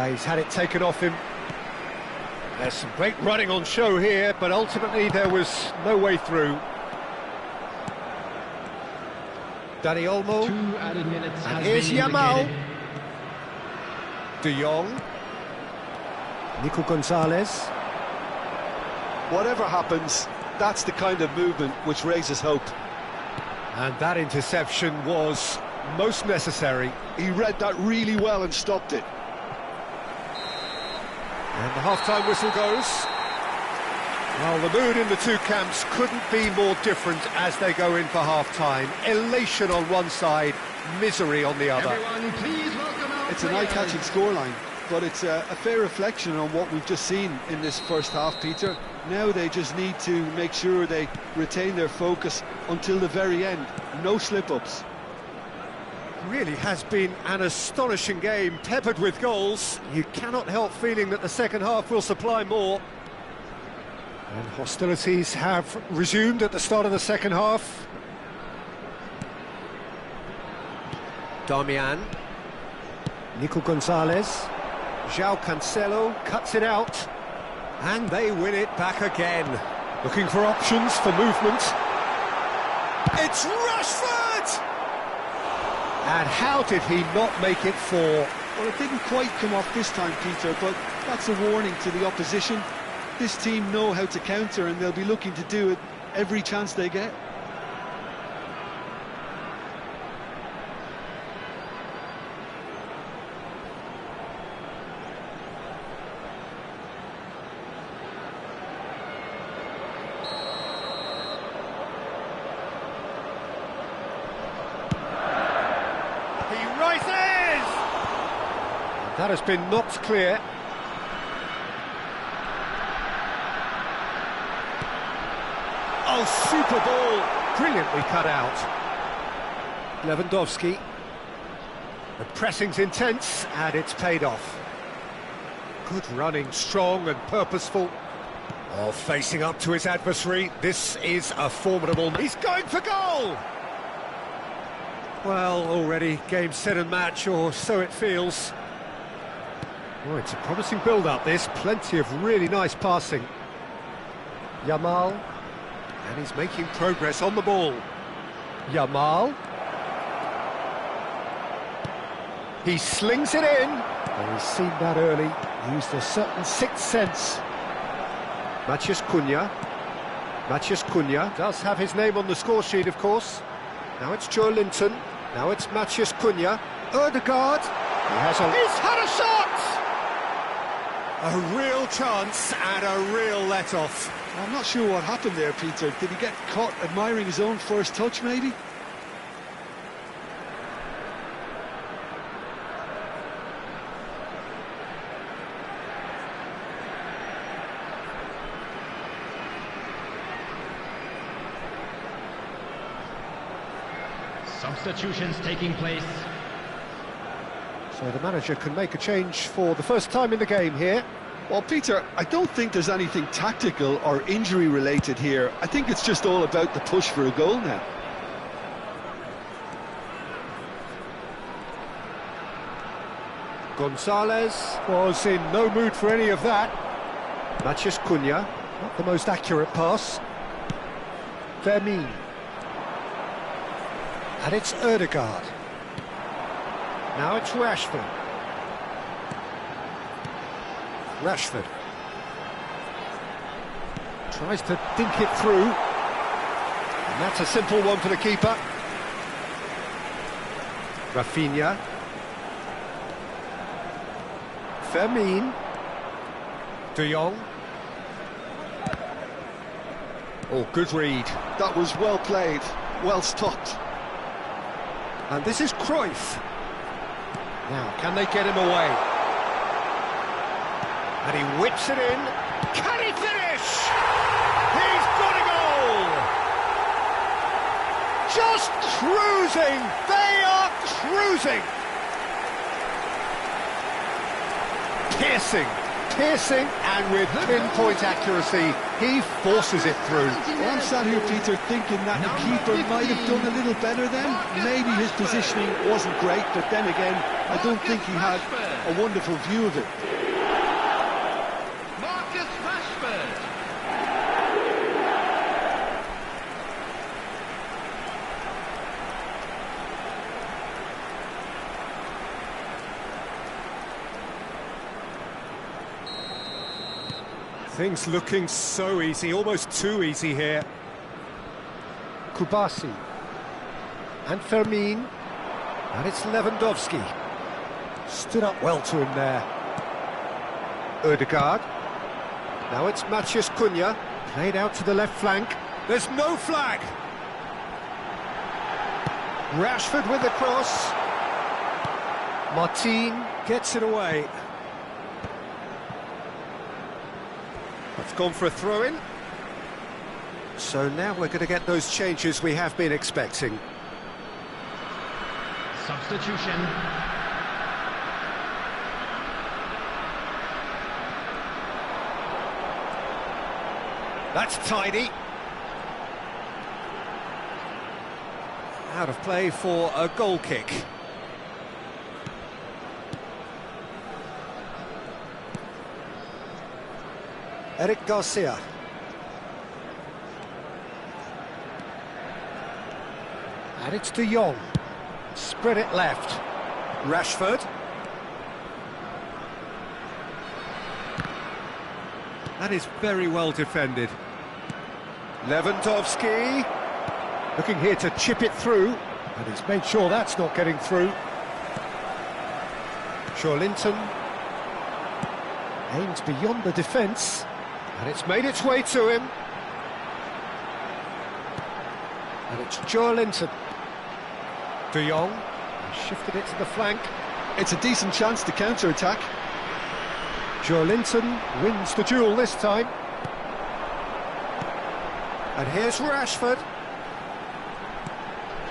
He's had it taken off him. There's some great running on show here, but ultimately there was no way through. Dani Olmo. 2 added minutes. And here's Yamal. De Jong. Nico Gonzalez. Whatever happens, that's the kind of movement which raises hope. And that interception was most necessary. He read that really well and stopped it. And the half-time whistle goes. Well, the mood in the two camps couldn't be more different as they go in for half-time. Elation on one side, misery on the other. Everyone, please welcome our It's an eye-catching scoreline, but it's a fair reflection on what we've just seen in this first half, Peter. Now they just need to make sure they retain their focus until the very end. No slip-ups. Really has been an astonishing game, peppered with goals. You cannot help feeling that the second half will supply more. And hostilities have resumed at the start of the second half. Darmian. Nico Gonzalez. João Cancelo cuts it out. And they win it back again. Looking for options for movement. It's Rashford! And how did he not make it 4? Well, it didn't quite come off this time, Peter, but that's a warning to the opposition. This team know how to counter, and they'll be looking to do it every chance they get. That has been knocked clear. Oh, super ball! Brilliantly cut out. Lewandowski. The pressing's intense, and it's paid off. Good running, strong and purposeful. Oh, facing up to his adversary. This is a formidable... He's going for goal! Well, already game, set and match, or so it feels. Oh, it's a promising build-up, this. Plenty of really nice passing. Yamal. And he's making progress on the ball. Yamal. He slings it in. Oh, he's seen that early. Used a certain sixth sense. Matheus Cunha. Matheus Cunha does have his name on the score sheet, of course. Now it's Joe Linton. Now it's Matheus Cunha. Ødegaard. He's had a shot! A real chance and a real let-off. I'm not sure what happened there, Peter. Did he get caught admiring his own first touch, maybe? Substitutions taking place. So the manager can make a change for the first time in the game here. Well, Peter, I don't think there's anything tactical or injury-related here. I think it's just all about the push for a goal now. Gonzalez was in no mood for any of that. Matheus Cunha, not the most accurate pass. Vermeer. And it's Ødegaard. Now it's Rashford. Rashford. Tries to dink it through. And that's a simple one for the keeper. Rafinha. Vermeer. De Jong. Oh, good read. That was well played, well stopped. And this is Cruyff. Now, can they get him away? And he whips it in. Can he finish? He's got a goal! Just cruising! They are cruising! Piercing, and with pinpoint accuracy, he forces it through. Well, I'm sat here, Peter, thinking that the keeper might have done a little better then. Maybe his positioning wasn't great, but then again, I don't think he had a wonderful view of it. Marcus Rashford. Things looking so easy, almost too easy here. Kubasi. And Vermeer. And it's Lewandowski. Stood up well to him there. Ødegaard. Now it's Matheus Cunha. Played out to the left flank. There's no flag! Rashford with the cross. Martin gets it away. It's gone for a throw-in. So now we're going to get those changes we have been expecting. Substitution. That's tidy. Out of play for a goal kick. Eric Garcia. And it's De Jong. Spread it left. Rashford. That is very well defended. Lewandowski. Looking here to chip it through. And he's made sure that's not getting through. Linton aims beyond the defence. And it's made its way to him. And it's Joe Linton. De Jong shifted it to the flank. It's a decent chance to counter-attack. Joe Linton wins the duel this time. And here's Rashford.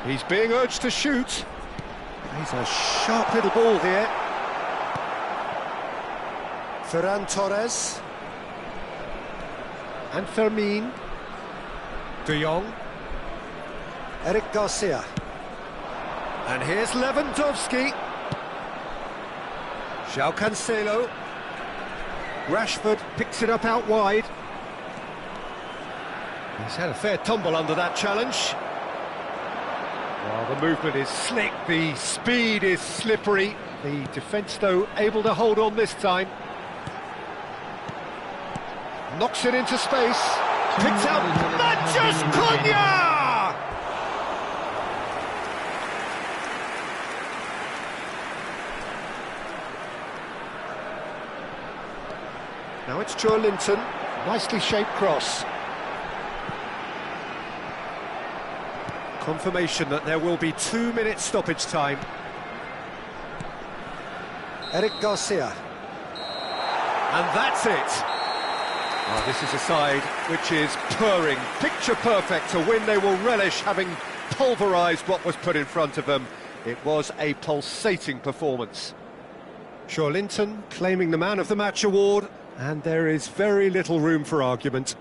He's being urged to shoot. He's a sharp little ball here. Ferran Torres. And Vermeer. De Jong. Eric Garcia. And here's Lewandowski. João Cancelo. Rashford picks it up out wide. He's had a fair tumble under that challenge. Well, the movement is slick, the speed is slippery. The defence, though, able to hold on this time. Knocks it into space. Picks out Manchus Cunha! Now it's Linton. Nicely shaped cross. Confirmation that there will be 2 minutes stoppage time. Eric Garcia. And that's it. Oh, this is a side which is purring, picture perfect. To win, they will relish having pulverised what was put in front of them. It was a pulsating performance. Linton claiming the Man of the Match award, and there is very little room for argument.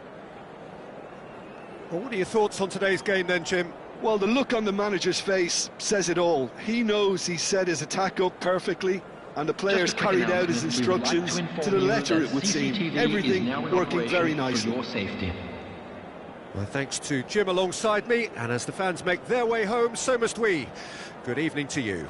Well, what are your thoughts on today's game then, Jim? Well, the look on the manager's face says it all. He knows he set his attack up perfectly, and the players carried out his instructions to the letter, it would seem. Everything working very nicely. Well, thanks to Jim alongside me, and as the fans make their way home, so must we. Good evening to you.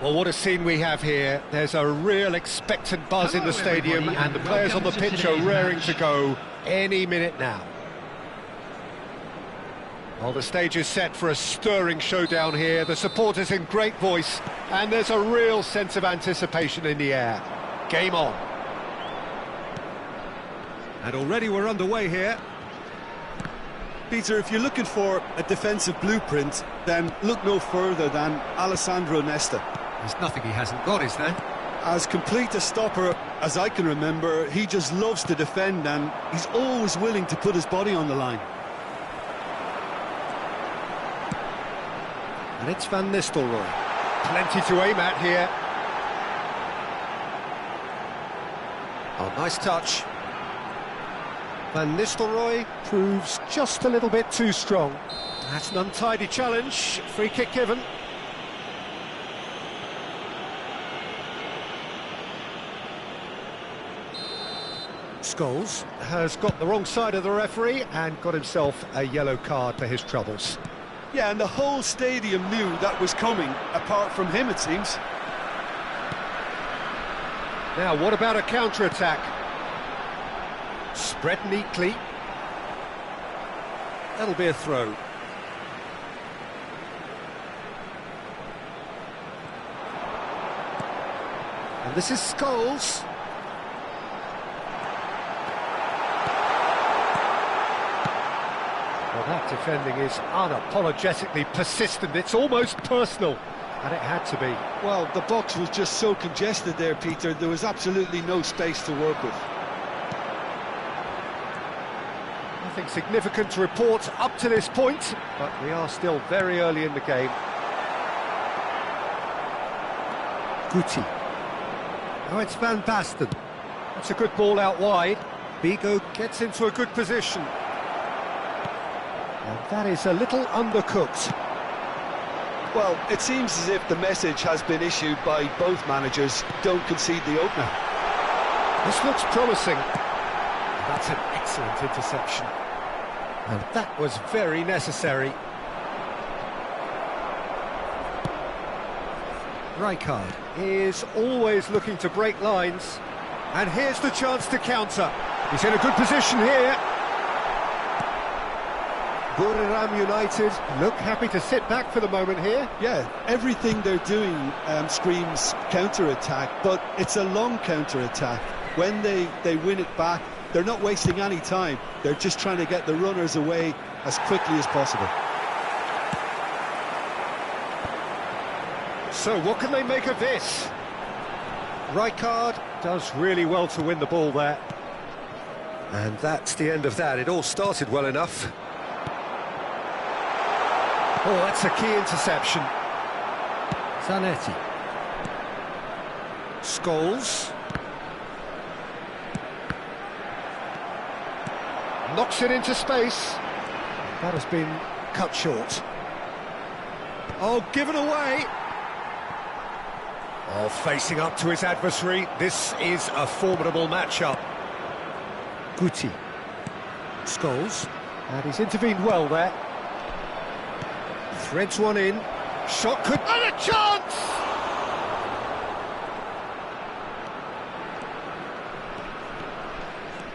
Well, what a scene we have here. There's a real expectant buzz in the stadium, and the players on the pitch are raring to go any minute now. Well, the stage is set for a stirring showdown here. The supporters in great voice, and there's a real sense of anticipation in the air. Game on. And already we're underway here. Peter, if you're looking for a defensive blueprint, then look no further than Alessandro Nesta. There's nothing he hasn't got, is there? As complete a stopper as I can remember, he just loves to defend, and he's always willing to put his body on the line. And it's Van Nistelrooy. Plenty to aim at here. Oh, nice touch. Van Nistelrooy proves just a little bit too strong. That's an untidy challenge. Free kick given. Scholes has got the wrong side of the referee and got himself a yellow card for his troubles. Yeah, and the whole stadium knew that was coming, apart from him, it seems. Now, what about a counter-attack? Spread neatly. That'll be a throw. And this is Scholes. Well, that defending is unapologetically persistent. It's almost personal, and it had to be. Well, the box was just so congested there, Peter. There was absolutely no space to work with. Nothing significant to report up to this point, but we are still very early in the game. Guti. Oh, it's Van Basten. That's a good ball out wide. Bigo gets into a good position. And that is a little undercooked. Well, it seems as if the message has been issued by both managers: don't concede the opener. This looks promising. That's an excellent interception. And that was very necessary. Rijkaard is always looking to break lines. And here's the chance to counter. He's in a good position here. Buriram United look happy to sit back for the moment here. Yeah, everything they're doing screams counter-attack, but it's a long counter-attack. When they win it back, they're not wasting any time. They're just trying to get the runners away as quickly as possible. So what can they make of this? Rijkaard does really well to win the ball there. And that's the end of that. It all started well enough. Oh, that's a key interception. Zanetti. Scholes. Knocks it into space. That has been cut short. Oh, given away. Oh, facing up to his adversary. This is a formidable matchup. Guti. Scholes. And he's intervened well there. Threads one in. Shot could... And a chance!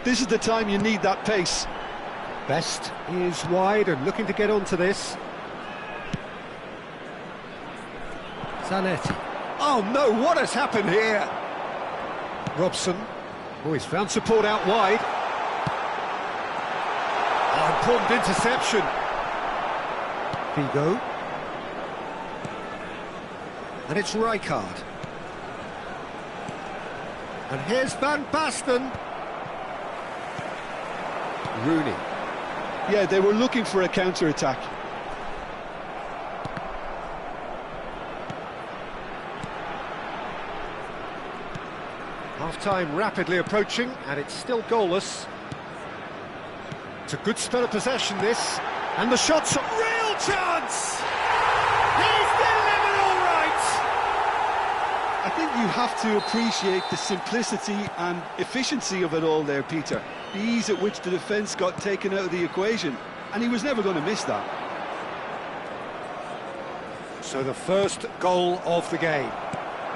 This is the time you need that pace. Best is wide and looking to get onto this. Zanetti. Oh no, what has happened here? Robson. Oh, he's found support out wide. Oh, important interception. Figo. And it's Rijkaard. And here's Van Basten. Rooney. Yeah, they were looking for a counter-attack. Half-time rapidly approaching, and it's still goalless. It's a good spell of possession, this. And the shot's a real chance! He's delivered all right! I think you have to appreciate the simplicity and efficiency of it all there, Peter. The ease at which the defence got taken out of the equation, and he was never going to miss that. So the first goal of the game.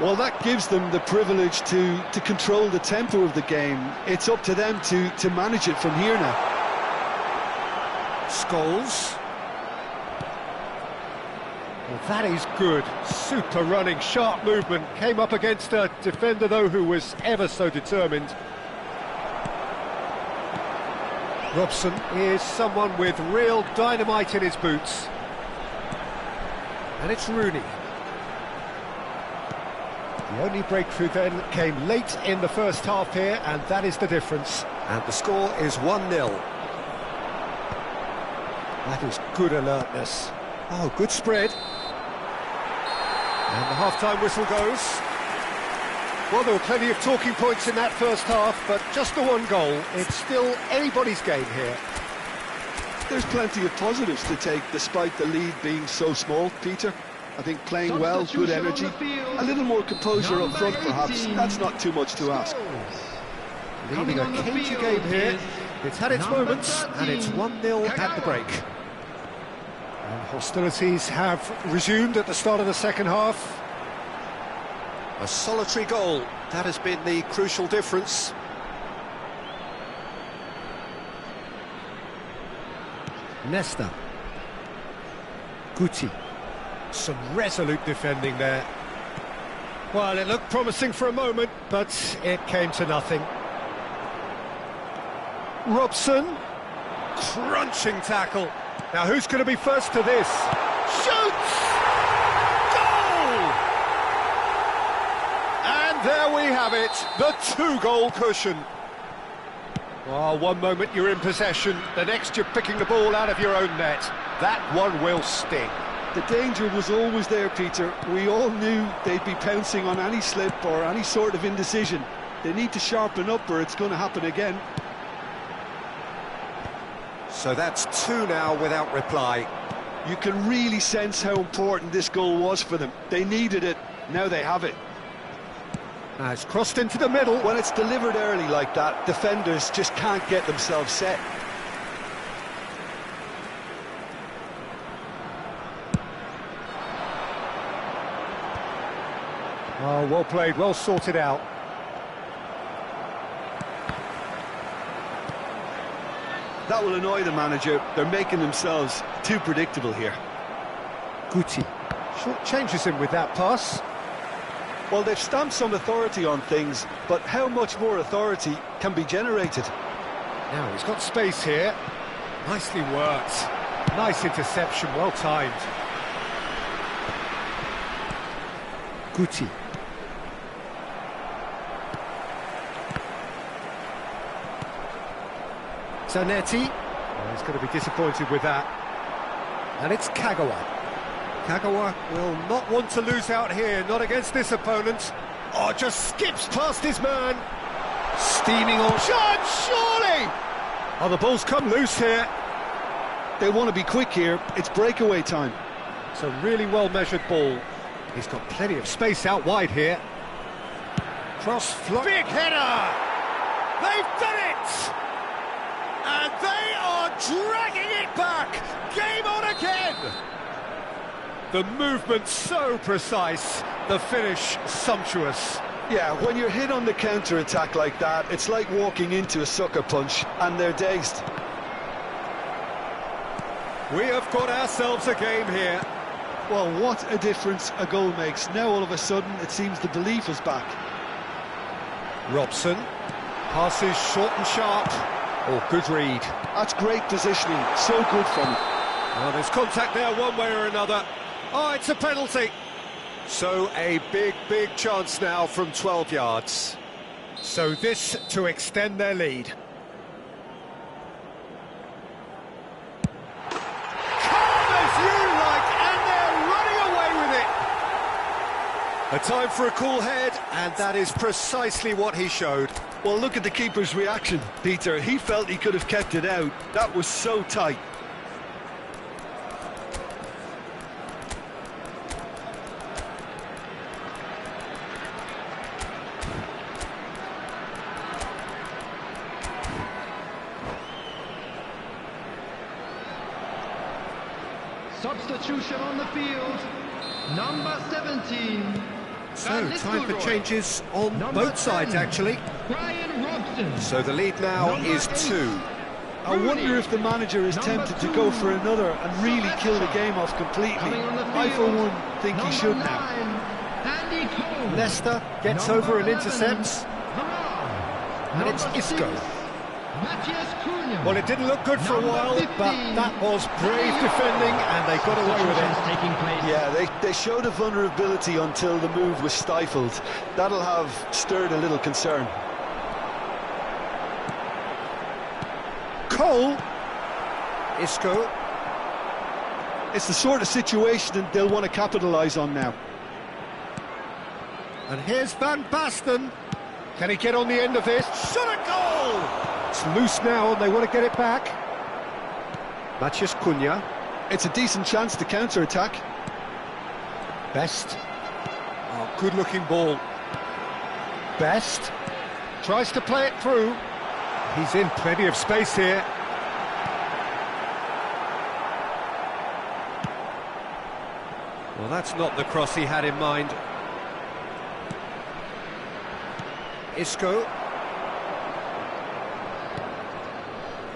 Well, that gives them the privilege to control the tempo of the game. It's up to them to manage it from here now. Scholes. Well, that is good. Super running, sharp movement. Came up against a defender, though, who was ever so determined. Robson is someone with real dynamite in his boots. And it's Rooney. The only breakthrough then came late in the first half here, and that is the difference. And the score is 1-0. That is good alertness. Oh, good spread. And the half-time whistle goes. Well, there were plenty of talking points in that first half, but just the one goal. It's still anybody's game here. There's plenty of positives to take despite the lead being so small, Peter. I think playing well, good energy, a little more composure up front perhaps, that's not too much to ask. Leading a cagey game here. It's had its moments, and it's 1-0 at the break. And hostilities have resumed at the start of the second half. A solitary goal, that has been the crucial difference. Nesta. Guti. Some resolute defending there. Well, it looked promising for a moment, but it came to nothing. Robson. Crunching tackle. Now, who's going to be first to this? Shoots! Goal! And there we have it, the two-goal cushion. Well, one moment you're in possession, the next you're picking the ball out of your own net. That one will sting. The danger was always there, Peter. We all knew they'd be pouncing on any slip or any sort of indecision. They need to sharpen up or it's going to happen again. So that's two now without reply. You can really sense how important this goal was for them. They needed it, now they have it. Now it's crossed into the middle. When it's delivered early like that, defenders just can't get themselves set. Oh, well played, well sorted out. That will annoy the manager. They're making themselves too predictable here. Guti. Short changes him with that pass. Well, they've stamped some authority on things, but how much more authority can be generated? Now, he's got space here. Nicely worked. Nice interception, well timed. Guti. Zanetti. Oh, he's going to be disappointed with that. And it's Kagawa. Kagawa will not want to lose out here, not against this opponent. Oh, just skips past his man. Steaming on shot, surely! Oh, the ball's come loose here. They want to be quick here, it's breakaway time. It's a really well-measured ball. He's got plenty of space out wide here. Cross fly. Big header! They've done it! And they are dragging it back! Game on again! The movement so precise, the finish sumptuous. Yeah, when you're hit on the counter-attack like that, it's like walking into a sucker punch, and they're dazed. We have got ourselves a game here. Well, what a difference a goal makes. Now all of a sudden, it seems the belief is back. Robson. Passes short and sharp. Oh, good read. That's great positioning, so good from him. Well, there's contact there one way or another. Oh, it's a penalty. So a big, big chance now from 12 yards. So this to extend their lead. Calm as you like, and they're running away with it. A time for a cool head, and that is precisely what he showed. Well, look at the keeper's reaction, Peter. He felt he could have kept it out. That was so tight. Substitution on the field, number 17. So, time for changes on Number both sides, 10, actually. Brian Robson. So the lead now Number is 8, 2. I wonder if the manager is Number tempted to 2, go for another and really kill the game off completely. Coming on the I, for field, one, think he number should 9, now. Andy Cole. Leicester gets Number over and 11, intercepts. Varane. And it's Number Isco. 6, Matthias Cunha. Well, it didn't look good for a Number while, 15, but that was brave defending, and they got away with it. Taking place. Yeah, they showed a vulnerability until the move was stifled. That'll have stirred a little concern. Cole. Isco. It's the sort of situation that they'll want to capitalise on now. And here's Van Basten. Can he get on the end of this? Shot a goal! It's loose now, and they want to get it back. Matthias Cunha. It's a decent chance to counter-attack. Best. Oh, good-looking ball. Best. Tries to play it through. He's in plenty of space here. Well, that's not the cross he had in mind. Isco.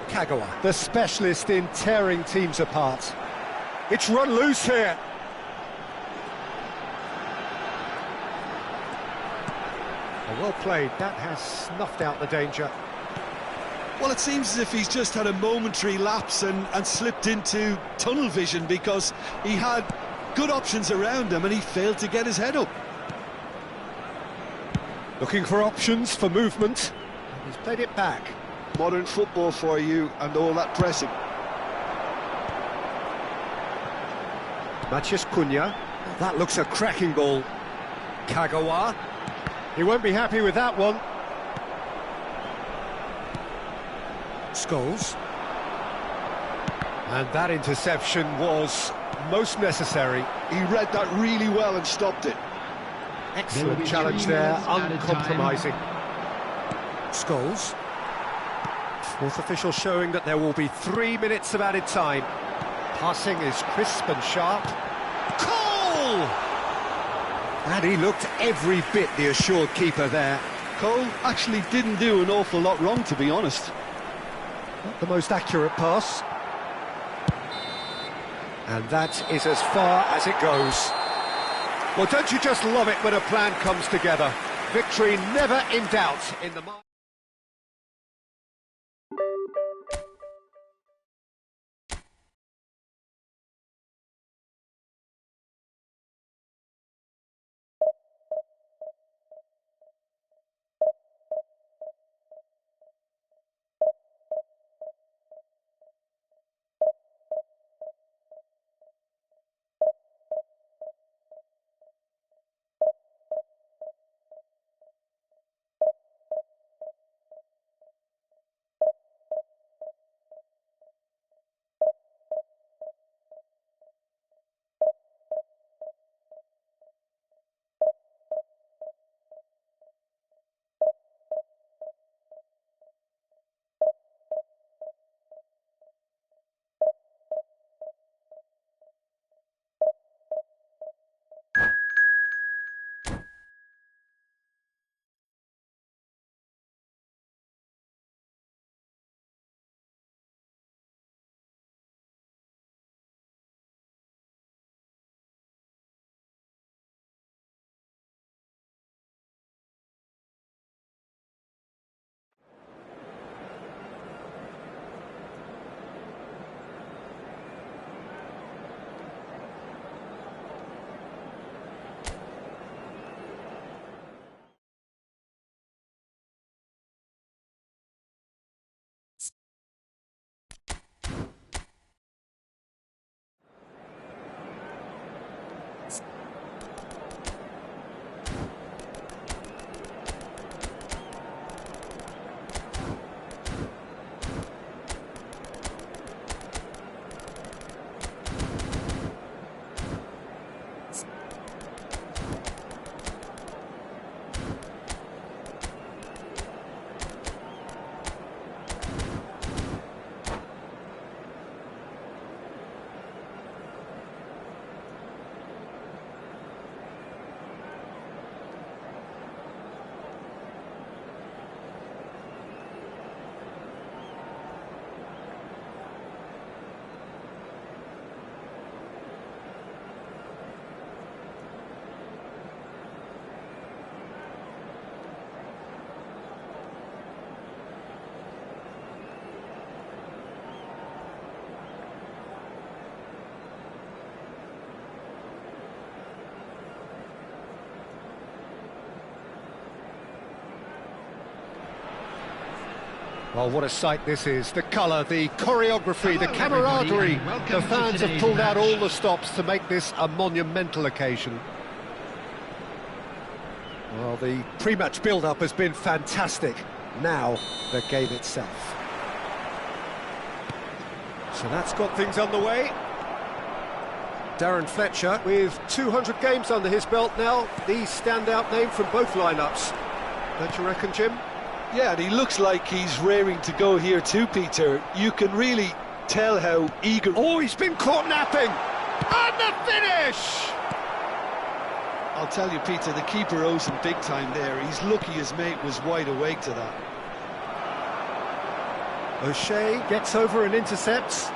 Kagawa, the specialist in tearing teams apart. It's run loose here. Well played, that has snuffed out the danger. Well, it seems as if he's just had a momentary lapse and slipped into tunnel vision, because he had good options around him and he failed to get his head up. Looking for options for movement. He's played it back. Modern football for you and all that pressing. Matthias Cunha. That looks a cracking ball. Kagawa. He won't be happy with that one. Scholes. And that interception was most necessary. He read that really well and stopped it. Excellent challenge there, uncompromising. Scholes. Fourth official showing that there will be 3 minutes of added time. Passing is crisp and sharp. Cole! And he looked every bit the assured keeper there. Cole actually didn't do an awful lot wrong, to be honest. Not the most accurate pass. And that is as far as it goes. Well, don't you just love it when a plan comes together? Victory never in doubt in the... Well, what a sight this is. The colour, the choreography, the Hello, camaraderie. everybody, and welcome The to fans have today's pulled out match. all the stops to make this a monumental occasion. Well, the pre-match build-up has been fantastic. Now, the game itself. So that's got things underway. Darren Fletcher, with 200 games under his belt now, the standout name from both lineups. Don't you reckon, Jim? Yeah, and he looks like he's raring to go here too, Peter. You can really tell how eager... Oh, he's been caught napping! And the finish! I'll tell you, Peter, the keeper owes him big time there. He's lucky his mate was wide awake to that. O'Shea gets over and intercepts.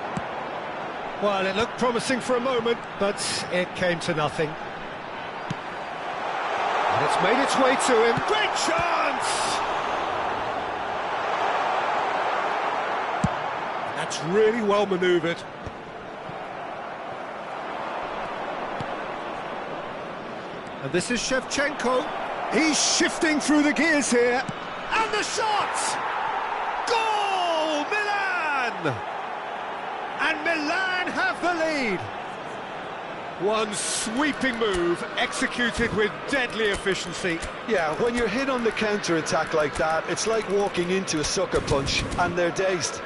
Well, it looked promising for a moment, but it came to nothing. And it's made its way to him. Great chance! That's really well manoeuvred. And this is Shevchenko. He's shifting through the gears here. And the shot! Goal! Milan! And Milan have the lead. One sweeping move, executed with deadly efficiency. Yeah, when you're hit on the counter-attack like that, it's like walking into a sucker punch, and they're dazed.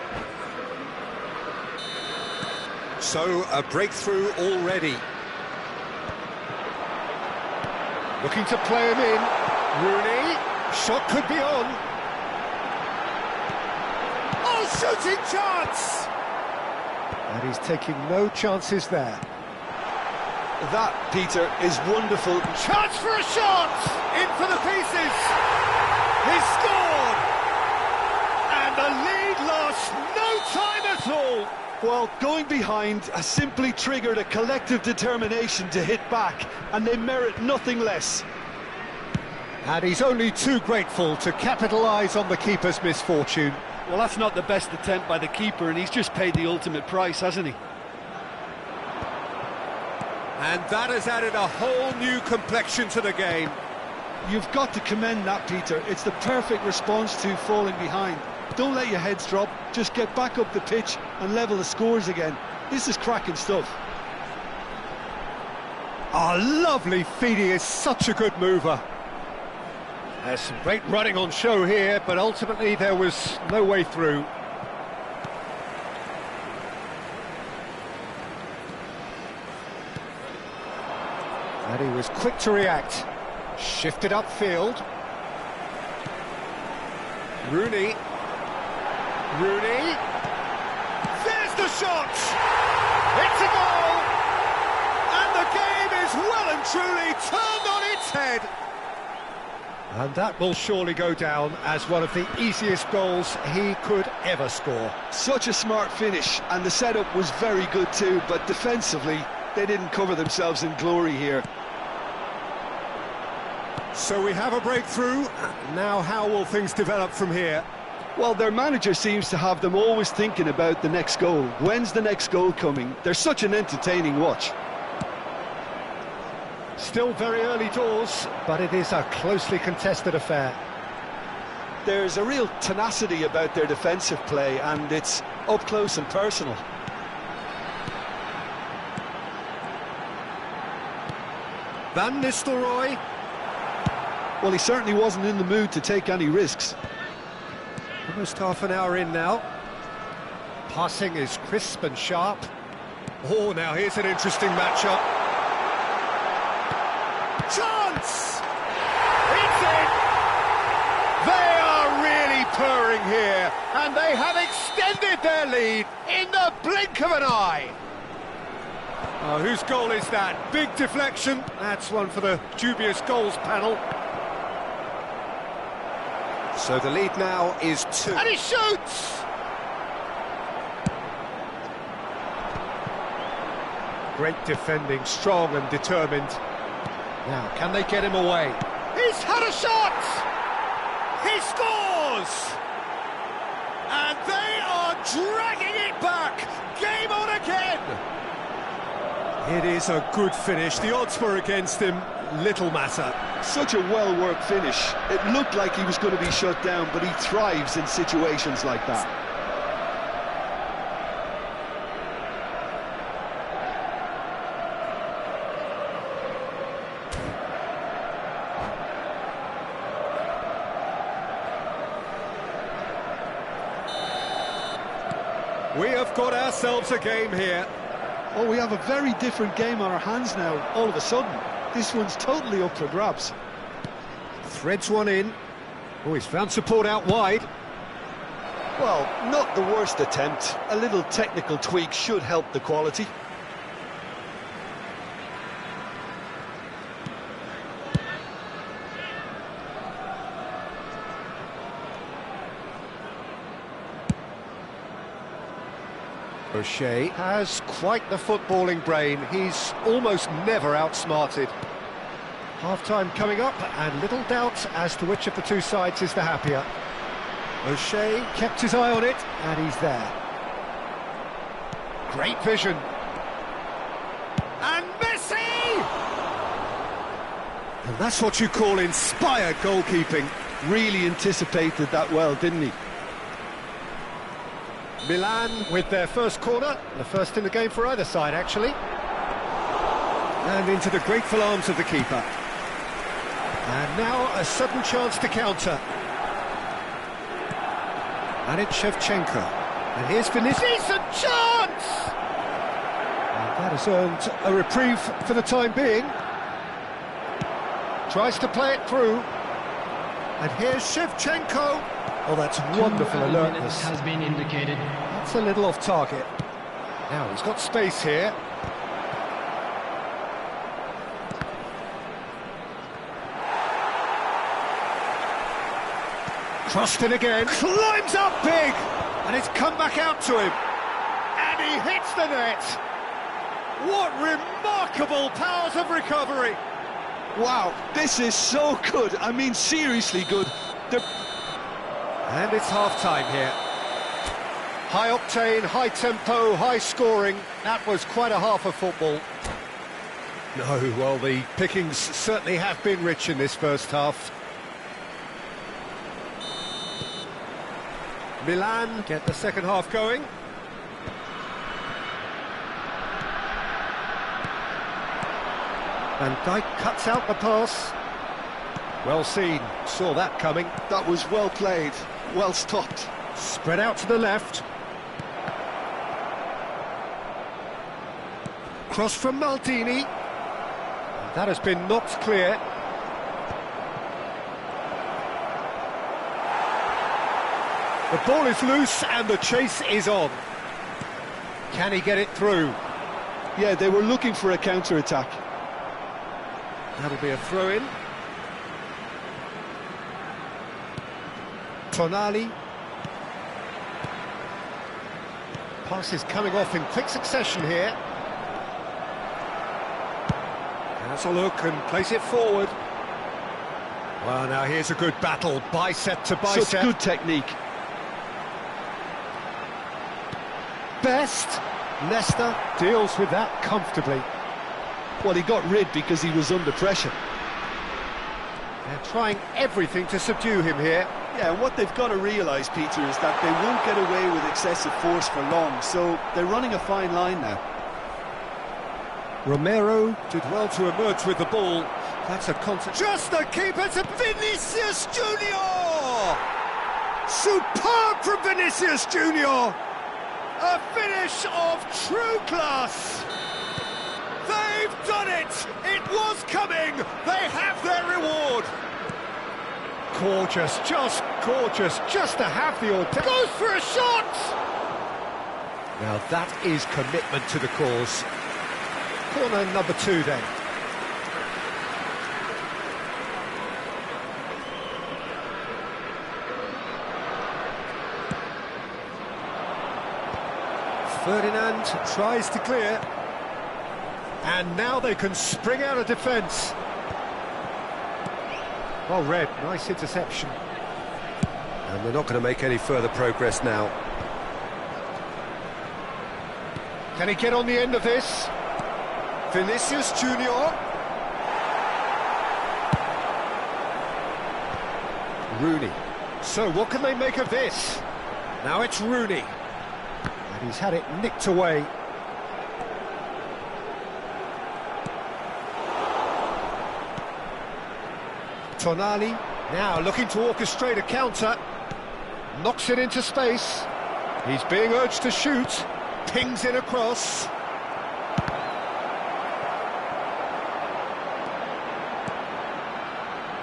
So, a breakthrough already. Looking to play him in. Rooney, shot could be on. Oh, shooting chance! And he's taking no chances there. That, Peter, is wonderful. Chance for a shot! In for the pieces! He's scored! And the lead lost no time at all! Well, going behind has simply triggered a collective determination to hit back, and they merit nothing less. And he's only too grateful to capitalise on the keeper's misfortune. Well, that's not the best attempt by the keeper, and he's just paid the ultimate price, hasn't he? And that has added a whole new complexion to the game. You've got to commend that, Peter. It's the perfect response to falling behind. Don't let your heads drop, just get back up the pitch and level the scores again. This is cracking stuff. Oh, lovely feed, he is such a good mover. There's some great running on show here, but ultimately there was no way through. And he was quick to react. Shifted upfield. Rooney. Rooney. There's the shot! It's a goal! And the game is well and truly turned on its head. And that will surely go down as one of the easiest goals he could ever score. Such a smart finish, and the setup was very good too, but defensively, they didn't cover themselves in glory here. So we have a breakthrough. Now how will things develop from here? Well, their manager seems to have them always thinking about the next goal. When's the next goal coming? They're such an entertaining watch. Still very early doors, but it is a closely contested affair. There's a real tenacity about their defensive play, and it's up close and personal. Van Nistelrooy. Well, he certainly wasn't in the mood to take any risks. Almost half an hour in now. Passing is crisp and sharp. Oh, now here's an interesting matchup. Chance! It's in! They are really purring here, and they have extended their lead in the blink of an eye. Oh, whose goal is that? Big deflection. That's one for the dubious goals panel. So the lead now is 2. And he shoots! Great defending, strong and determined. Now, can they get him away? He's had a shot! He scores! And they are dragging it back! Game on again! It is a good finish. The odds were against him, little matter. Such a well-worked finish. It looked like he was going to be shut down, but he thrives in situations like that. We have got ourselves a game here. Oh, we have a very different game on our hands now, all of a sudden. This one's totally up for grabs. Threads one in. Oh, he's found support out wide. Well, not the worst attempt. A little technical tweak should help the quality. O'Shea has quite the footballing brain. He's almost never outsmarted. Half-time coming up, and little doubt as to which of the two sides is the happier. O'Shea kept his eye on it, and he's there. Great vision. And Messi! And that's what you call inspired goalkeeping. Really anticipated that well, didn't he? Milan with their first corner, the first in the game for either side, actually. And into the grateful arms of the keeper. And now a sudden chance to counter. And it's Shevchenko. And here's Vinicius. Decent chance! And that has earned a reprieve for the time being. Tries to play it through. And here's Shevchenko. Oh, that's wonderful alertness. Has been indicated. That's a little off target. Now he's got space here. Crossed in again. Climbs up big! And it's come back out to him. And he hits the net. What remarkable powers of recovery. Wow, this is so good. I mean, seriously good. And it's half-time here. High octane, high tempo, high scoring. That was quite a half of football. No, well, the pickings certainly have been rich in this first half. Milan get the second half going. Van Dijk cuts out the pass. Well seen, saw that coming. That was well played, well stopped. Spread out to the left. Cross from Maldini. That has been knocked clear. The ball is loose and the chase is on. Can he get it through? Yeah, they were looking for a counter-attack. That'll be a throw-in. Tonali. Pass is coming off in quick succession here. Has a look and plays it forward. Well, now here's a good battle, bicep to bicep. Such good technique. Best. Leicester deals with that comfortably. Well, he got rid because he was under pressure. They're trying everything to subdue him here. Yeah, what they've got to realise, Peter, is that they won't get away with excessive force for long, so they're running a fine line now. Romero did well to emerge with the ball. That's a constant. Just the keeper to Vinicius Junior! Superb from Vinicius Junior! A finish of true class! They've done it! It was coming! They have their reward! Gorgeous, just to have the audacity. Goes for a shot! Now that is commitment to the cause. Corner number 2 then. Ferdinand tries to clear. And now they can spring out of defence. Well read, nice interception. And they're not going to make any further progress now. Can he get on the end of this? Vinicius Junior. Rooney. So what can they make of this? Now it's Rooney. And he's had it nicked away. Tonali, now looking to orchestrate a counter. Knocks it into space. He's being urged to shoot. Pings it across.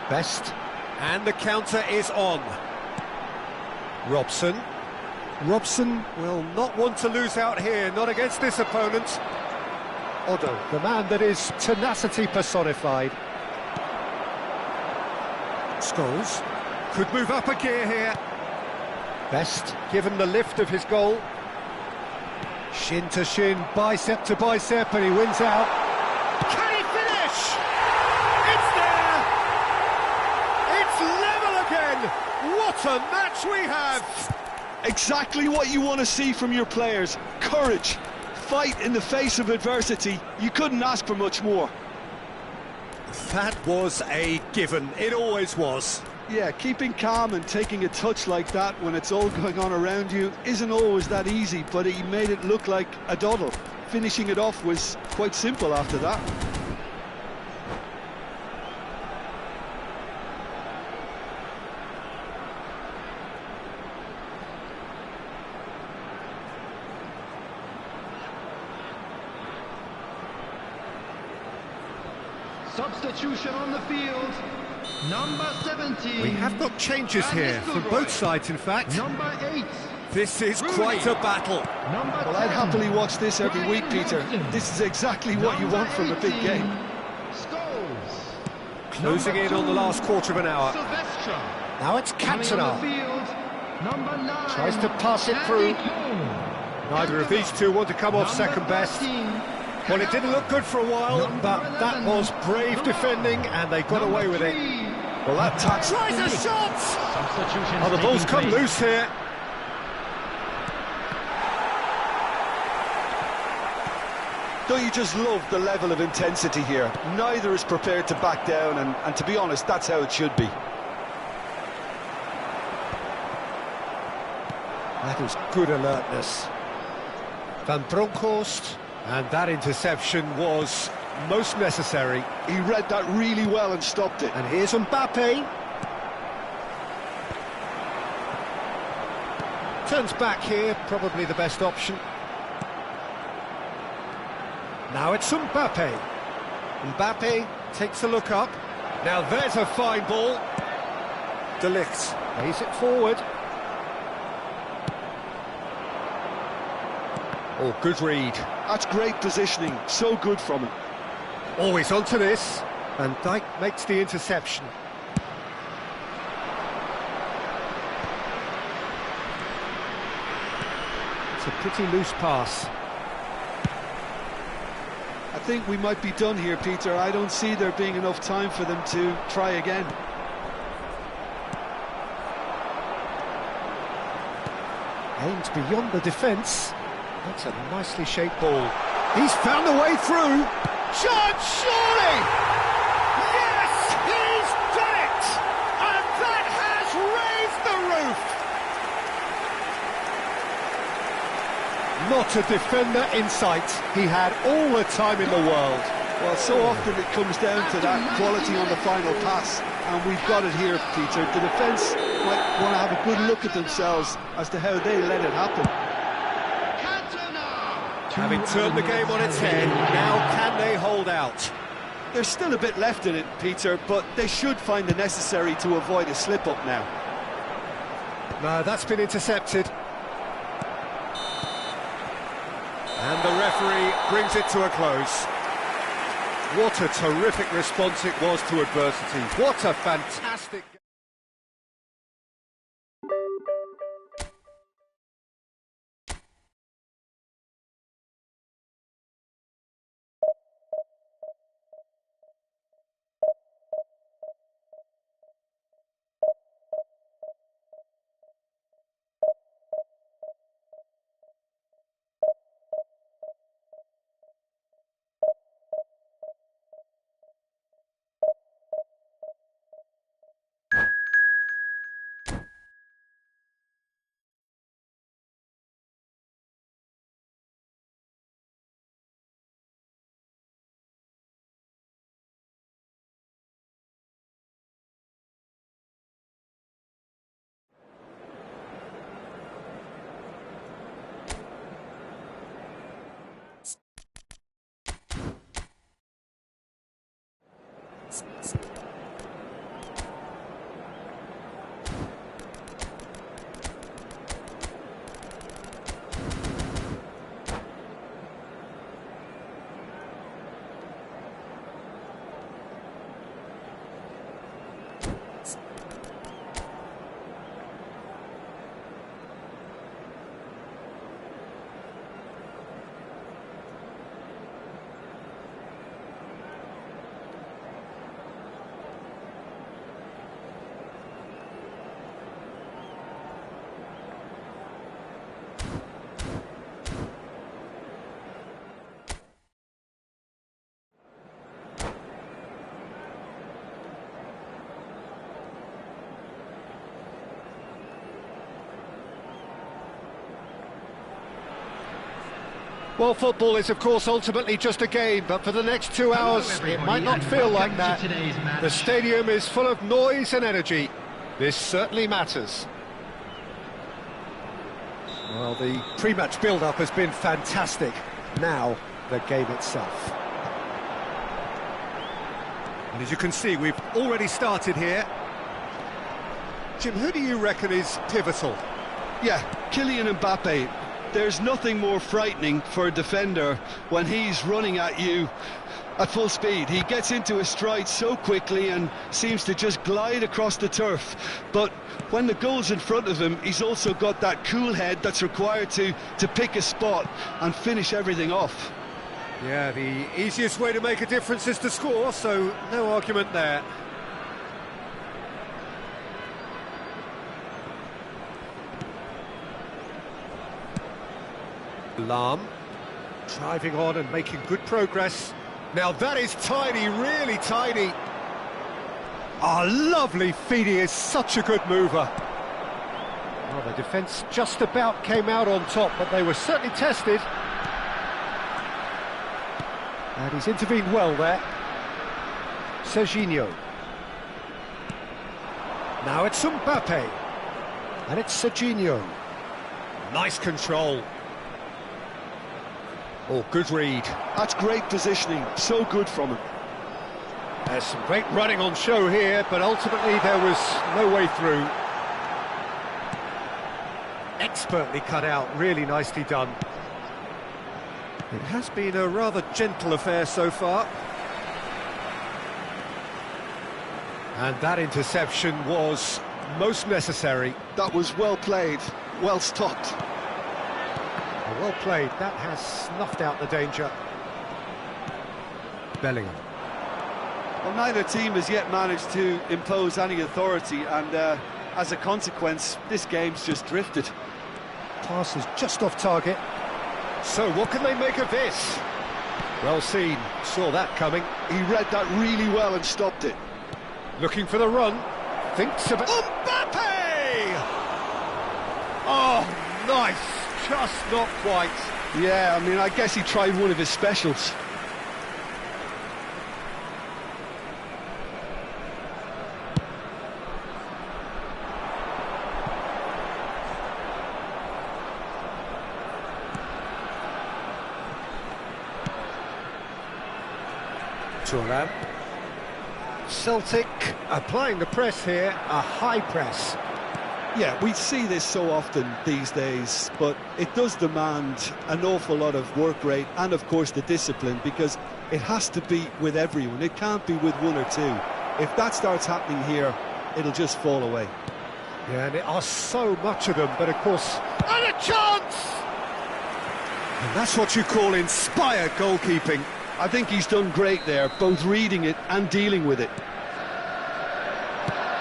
Best. And the counter is on. Robson. Robson will not want to lose out here, not against this opponent. Odo, the man that is tenacity personified. Scholes could move up a gear here. Best, given the lift of his goal. Shin to shin, bicep to bicep, and he wins out. Can he finish? It's there! It's level again! What a match we have! Exactly what you want to see from your players. Courage, fight in the face of adversity. You couldn't ask for much more. That was a given, it always was. Yeah, keeping calm and taking a touch like that when it's all going on around you isn't always that easy, but he made it look like a doddle. Finishing it off was quite simple after that. Substitution on the field. Number 17. We have got changes here, from both sides in fact. Number 8. This is Rooney. quite a battle. Number Well, I'd 10. happily watch this every week, Peter. This is exactly what you want from a big game. Scholes. Closing in on the last quarter of an hour. Silvestre. Now it's Coming on the Cantona. field. Number 9. Tries to pass it Andy through. Cole. Neither of these two want to come off Number second best. 13. Well, it didn't look good for a while, Number but that 11. was brave defending, and they got away with it. Well, that tax... Tries a shot! Substitutions Oh, the ball's taking come place. loose here. Don't you just love the level of intensity here? Neither is prepared to back down, and to be honest, that's how it should be. That is good alertness. Van Bronckhorst, and that interception was most necessary. He read that really well and stopped it. And here's Mbappe. Turns back here, probably the best option. Now it's Mbappe. Mbappe takes a look up. Now there's a fine ball. De Ligt plays it forward. Oh, good read. That's great positioning, so good from him. Always onto this. Van Dijk makes the interception. It's a pretty loose pass. I think we might be done here, Peter. I don't see there being enough time for them to try again. Aimed beyond the defence. That's a nicely shaped ball. He's found a way through. Shot, surely! Yes, he's done it! And that has raised the roof! Not a defender in sight. He had all the time in the world. Well, so often it comes down to that quality on the final pass, and we've got it here, Peter. The defence might want to have a good look at themselves as to how they let it happen. Having turned the game on its head, now can they hold out? There's still a bit left in it, Peter, but they should find the necessary to avoid a slip-up now. No, that's been intercepted. And the referee brings it to a close. What a terrific response it was to adversity. What a fantastic... Well, football is, of course, ultimately just a game, but for the next 2 hours, it might not feel like that. The stadium is full of noise and energy. This certainly matters. Well, the pre-match build-up has been fantastic. Now, the game itself. And as you can see, we've already started here. Jim, who do you reckon is pivotal? Yeah, Kylian Mbappe. There's nothing more frightening for a defender when he's running at you at full speed. He gets into his stride so quickly and seems to just glide across the turf. But when the goal's in front of him, he's also got that cool head that's required to pick a spot and finish everything off. Yeah, the easiest way to make a difference is to score, so no argument there. Lam, driving on and making good progress. Now that is tiny, really tiny. Ah, lovely feed, he is such a good mover. Well, the defence just about came out on top, but they were certainly tested. And he's intervened well there. Serginho. Now it's Mbappe. And it's Serginho. Nice control. Oh, good read. That's great positioning, so good from him. There's some great running on show here, but ultimately there was no way through. Expertly cut out, really nicely done. It has been a rather gentle affair so far. And that interception was most necessary. That was well played, well stopped. Well played, that has snuffed out the danger. Bellingham. Well, neither team has yet managed to impose any authority, and as a consequence, this game's just drifted. Pass is just off target. So what can they make of this? Well seen, saw that coming. He read that really well and stopped it. Looking for the run, thinks about... Mbappe! Oh, nice, just not quite. Yeah, I mean, I guess he tried one of his specials. Turan. Celtic applying the press here, a high press. Yeah, we see this so often these days, but it does demand an awful lot of work rate and, of course, the discipline, because it has to be with everyone. It can't be with one or two. If that starts happening here, it'll just fall away. Yeah, and there are so much of them, but of course... And a chance! And that's what you call inspired goalkeeping. I think he's done great there, both reading it and dealing with it.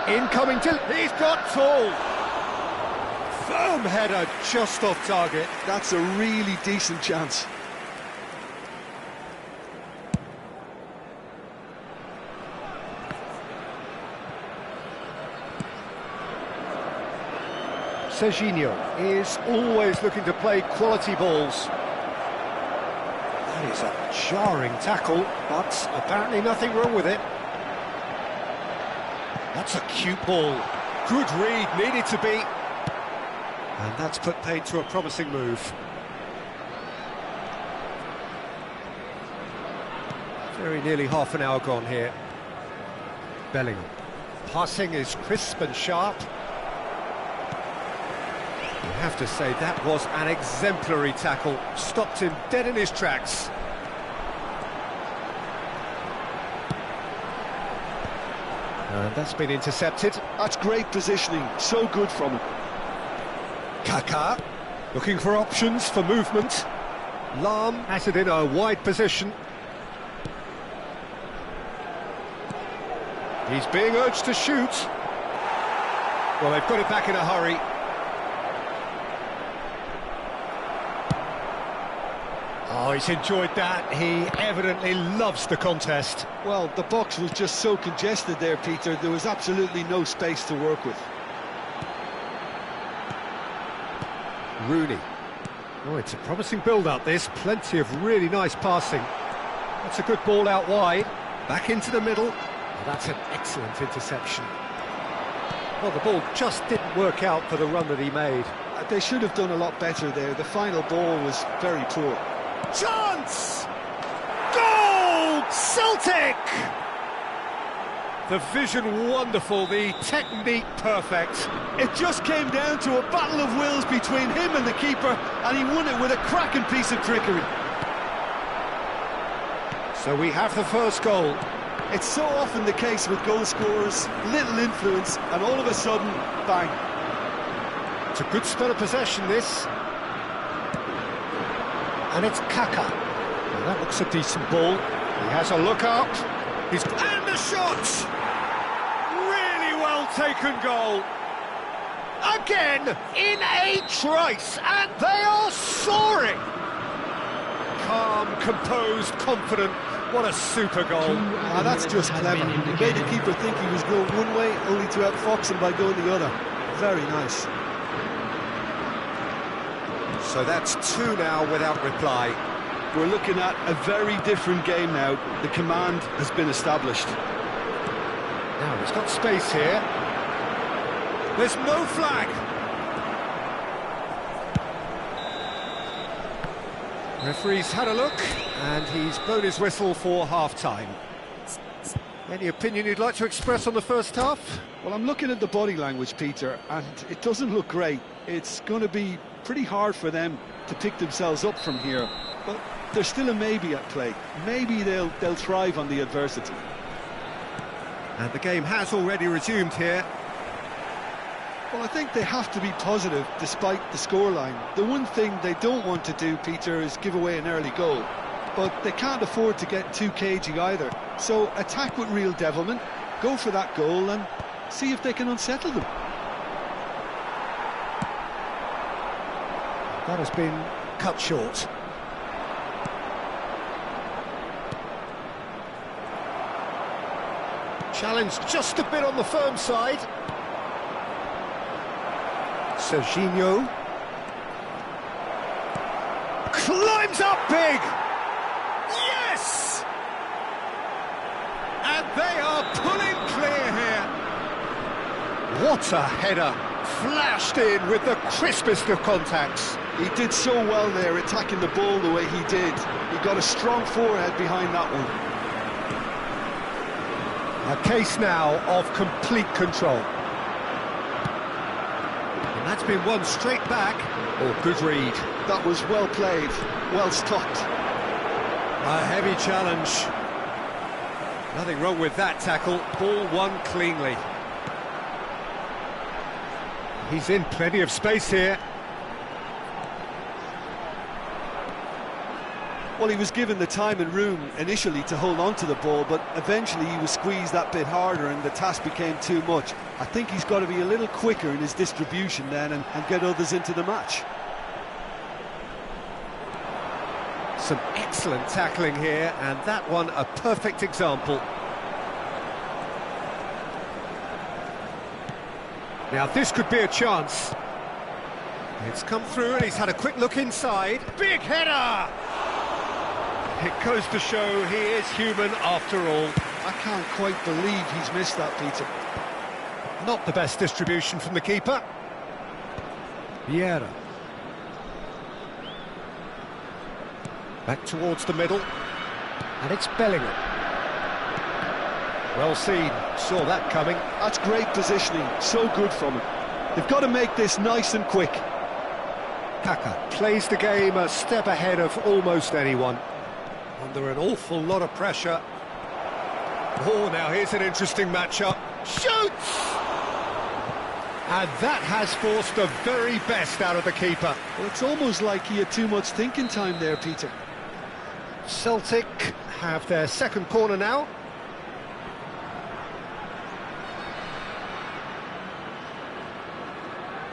Incoming to... He's got tall! Firm header just off target. That's a really decent chance. Serginho is always looking to play quality balls. That is a jarring tackle, but apparently nothing wrong with it. That's a cute ball. Good read, needed to be. And that's put paid to a promising move. Very nearly half an hour gone here. Bellingham. Passing is crisp and sharp. You have to say that was an exemplary tackle. Stopped him dead in his tracks. And that's been intercepted. That's great positioning, so good from him. Kaká, looking for options for movement. Lahm has it in a wide position. He's being urged to shoot. Well, they've got it back in a hurry. Oh, he's enjoyed that. He evidently loves the contest. Well, the box was just so congested there, Peter. There was absolutely no space to work with. Rooney. Oh, it's a promising build-up, this. Plenty of really nice passing. That's a good ball out wide. Back into the middle. Oh, that's an excellent interception. Well, the ball just didn't work out for the run that he made. They should have done a lot better there. The final ball was very poor. Chance! Goal! Celtic! The vision wonderful, the technique perfect. It just came down to a battle of wills between him and the keeper, and he won it with a cracking piece of trickery. So we have the first goal. It's so often the case with goal scorers, little influence, and all of a sudden, bang. It's a good spell of possession, this. And it's Kaká. Well, that looks a decent ball. He has a look up. And the shot! Really well taken goal. Again, in a trice, and they are soaring. Calm, composed, confident. What a super goal. Now that's just clever. He made the keeper think he was going one way, only to outfox him by going the other. Very nice. So that's 2 now without reply. We're looking at a very different game now. The command has been established. Now he's got space here. There's no flag. Referee's had a look, and he's blown his whistle for half-time. Any opinion you'd like to express on the first half? Well, I'm looking at the body language, Peter, and it doesn't look great. It's going to be pretty hard for them to pick themselves up from here, but there's still a maybe at play. Maybe they'll thrive on the adversity. And the game has already resumed here. Well, I think they have to be positive despite the scoreline. The one thing they don't want to do, Peter, is give away an early goal. But they can't afford to get too cagey either. So attack with real devilment, go for that goal and see if they can unsettle them. That has been cut short. Challenged just a bit on the firm side. Serginho climbs up big. Yes! And they are pulling clear here. What a header. Flashed in with the crispest of contacts. He did so well there, attacking the ball the way he did. He got a strong forehead behind that one. A case now of complete control. And that's been won straight back. Oh, good read. That was well played, well stopped. A heavy challenge. Nothing wrong with that tackle. Ball won cleanly. He's in plenty of space here. Well, he was given the time and room initially to hold on to the ball, but eventually he was squeezed that bit harder and the task became too much. I think he's got to be a little quicker in his distribution then and get others into the match. Some excellent tackling here, and that one a perfect example. Now this could be a chance. It's come through and he's had a quick look inside. Big header! It goes to show he is human after all. I can't quite believe he's missed that, Peter. Not the best distribution from the keeper. Vieira. Back towards the middle. And it's Bellingham. Well seen, saw that coming. That's great positioning, so good from him. They've got to make this nice and quick. Kaka plays the game a step ahead of almost anyone. Under an awful lot of pressure. Oh, now here's an interesting matchup. Shoots! And that has forced the very best out of the keeper. Well, it's almost like he had too much thinking time there, Peter. Celtic have their second corner now.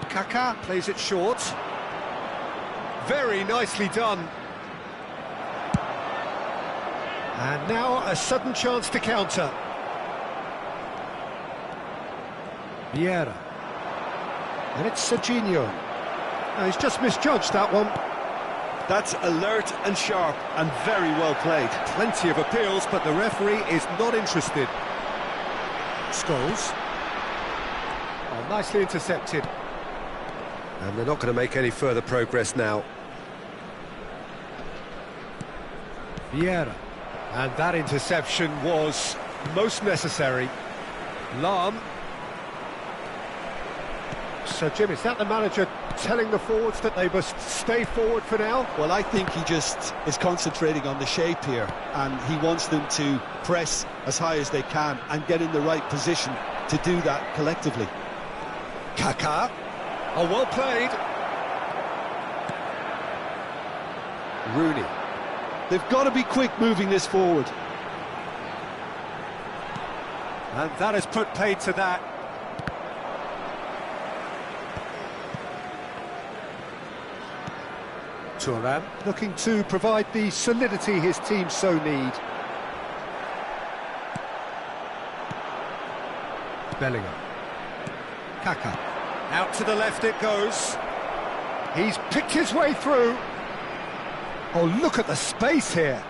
Kaka plays it short. Very nicely done. And now a sudden chance to counter. Vieira. And it's Serginho. Now, he's just misjudged that one. That's alert and sharp and very well played. Plenty of appeals, but the referee is not interested. Scholes. Oh, nicely intercepted. And they're not going to make any further progress now. Vieira. And that interception was most necessary. Lahm. So, Jim, is that the manager telling the forwards that they must stay forward for now? Well, I think he just is concentrating on the shape here, and he wants them to press as high as they can and get in the right position to do that collectively. Kaka. Oh, well played. Rooney. They've got to be quick moving this forward. And that has put paid to that. Thuram looking to provide the solidity his team so need. Bellingham. Kaka. Out to the left it goes. He's picked his way through. Oh, look at the space here.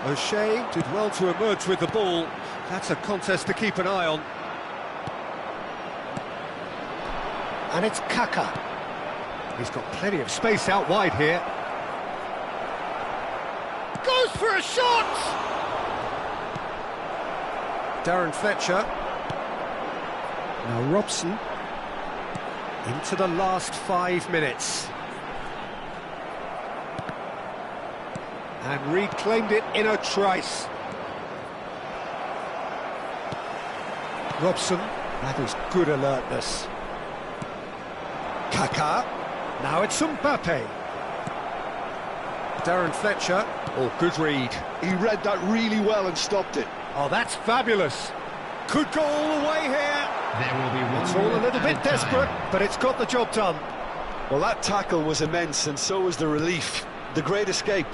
O'Shea did well to emerge with the ball. That's a contest to keep an eye on. And it's Kaka. He's got plenty of space out wide here. Goes for a shot! Darren Fletcher. Now Robson. Into the last 5 minutes. And reclaimed it in a trice. Robson, that is good alertness. Kaka. Now it's Mbappe. Darren Fletcher. Oh, good read. He read that really well and stopped it. Oh, that's fabulous. Could go all the way here. There will be one. It's all a little bit desperate, but it's got the job done. Well, that tackle was immense, and so was the relief. The great escape.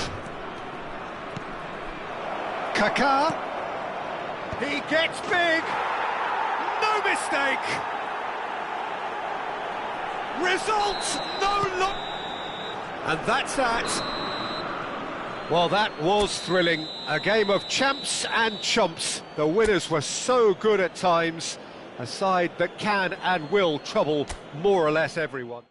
Kaka. He gets big. No mistake. Results, no look. And that's that. Well, that was thrilling. A game of champs and chumps. The winners were so good at times. A side that can and will trouble more or less everyone.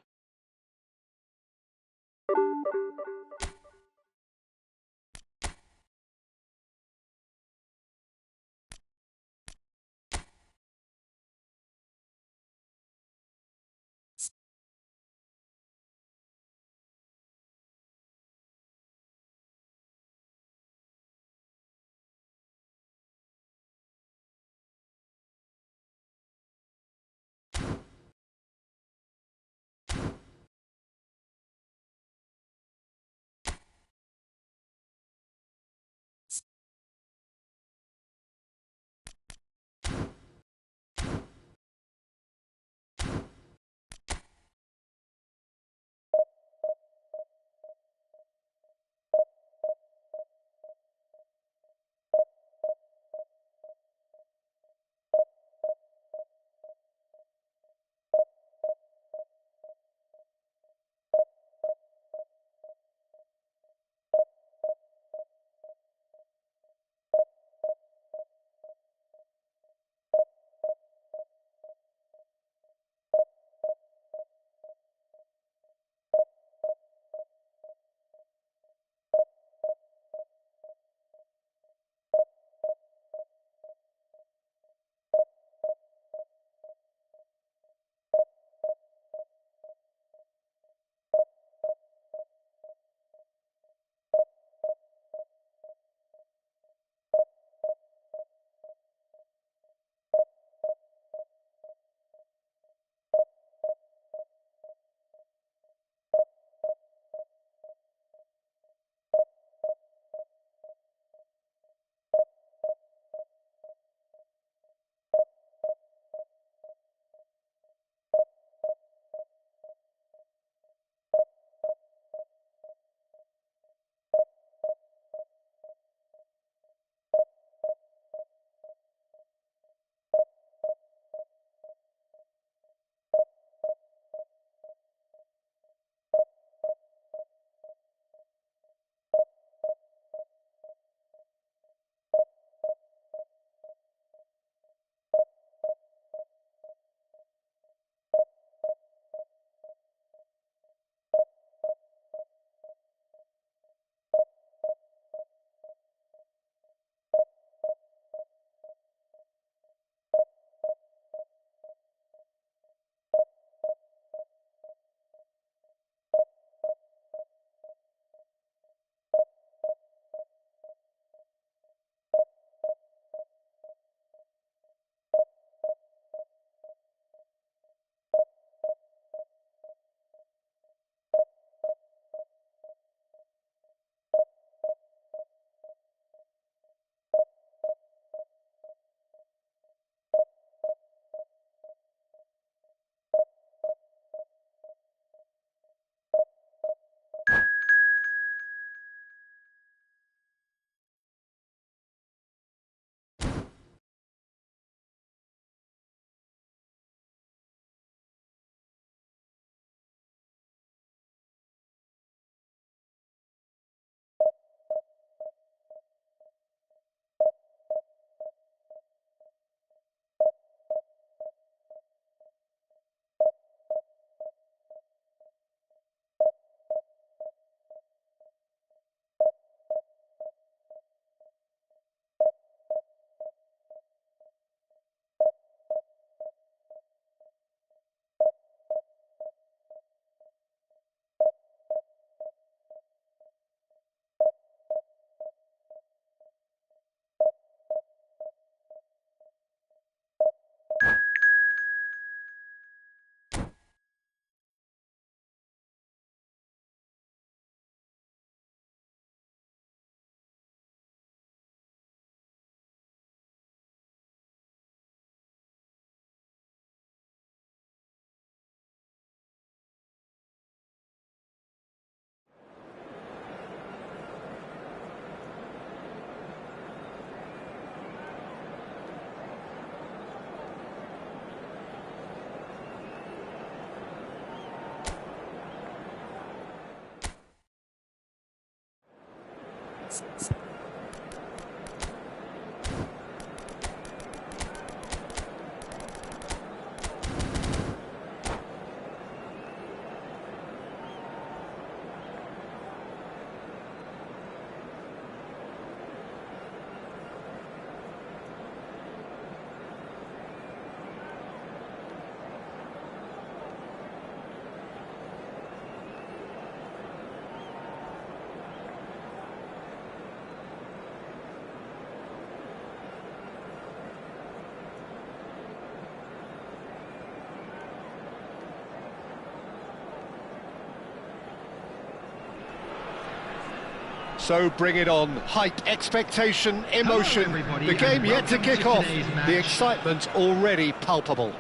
So bring it on. Hype, expectation, emotion. everybody, The game and yet to welcome kick to off. today's match. The excitement already palpable.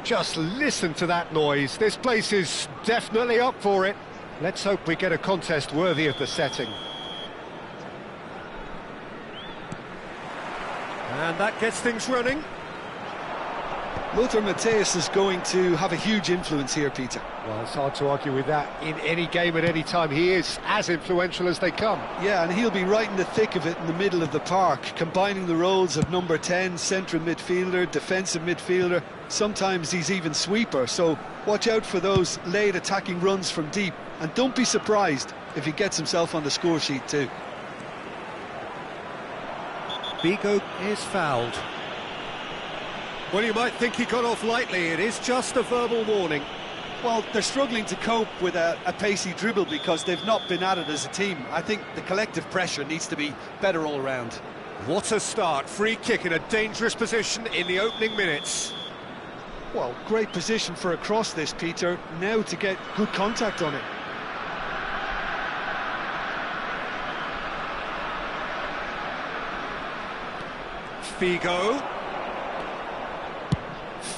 Just listen to that noise. This place is definitely up for it. Let's hope we get a contest worthy of the setting. And that gets things running. Lothar Matthäus is going to have a huge influence here, Peter. Well, it's hard to argue with that. In any game at any time, he is as influential as they come. Yeah, and he'll be right in the thick of it in the middle of the park, combining the roles of number 10, central midfielder, defensive midfielder. Sometimes he's even sweeper, so watch out for those late attacking runs from deep. And don't be surprised if he gets himself on the score sheet too. Figo is fouled. Well, you might think he got off lightly. It is just a verbal warning. Well, they're struggling to cope with a pacey dribble because they've not been at it as a team. I think the collective pressure needs to be better all round. What a start. Free kick in a dangerous position in the opening minutes. Well, great position for a cross this, Peter. Now to get good contact on it. Figo.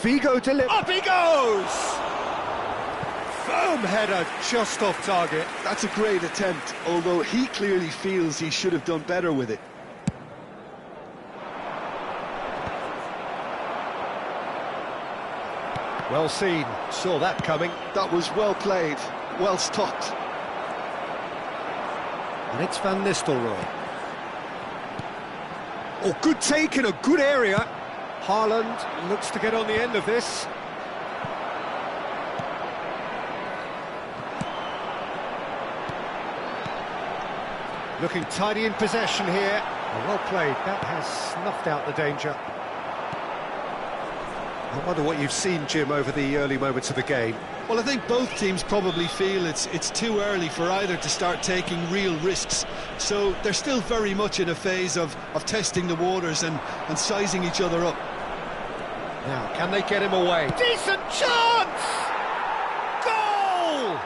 Figo delivers. Up he goes! Firm header just off target. That's a great attempt, although he clearly feels he should have done better with it. Well seen. Saw that coming. That was well played, well stopped. And it's Van Nistelrooy. Oh, good take in a good area. Haaland looks to get on the end of this. Looking tidy in possession here. Oh, well played. That has snuffed out the danger. I wonder what you've seen, Jim, over the early moments of the game. Well, I think both teams probably feel it's too early for either to start taking real risks. So they're still very much in a phase of testing the waters and sizing each other up. Now, can they get him away? Decent chance! Goal!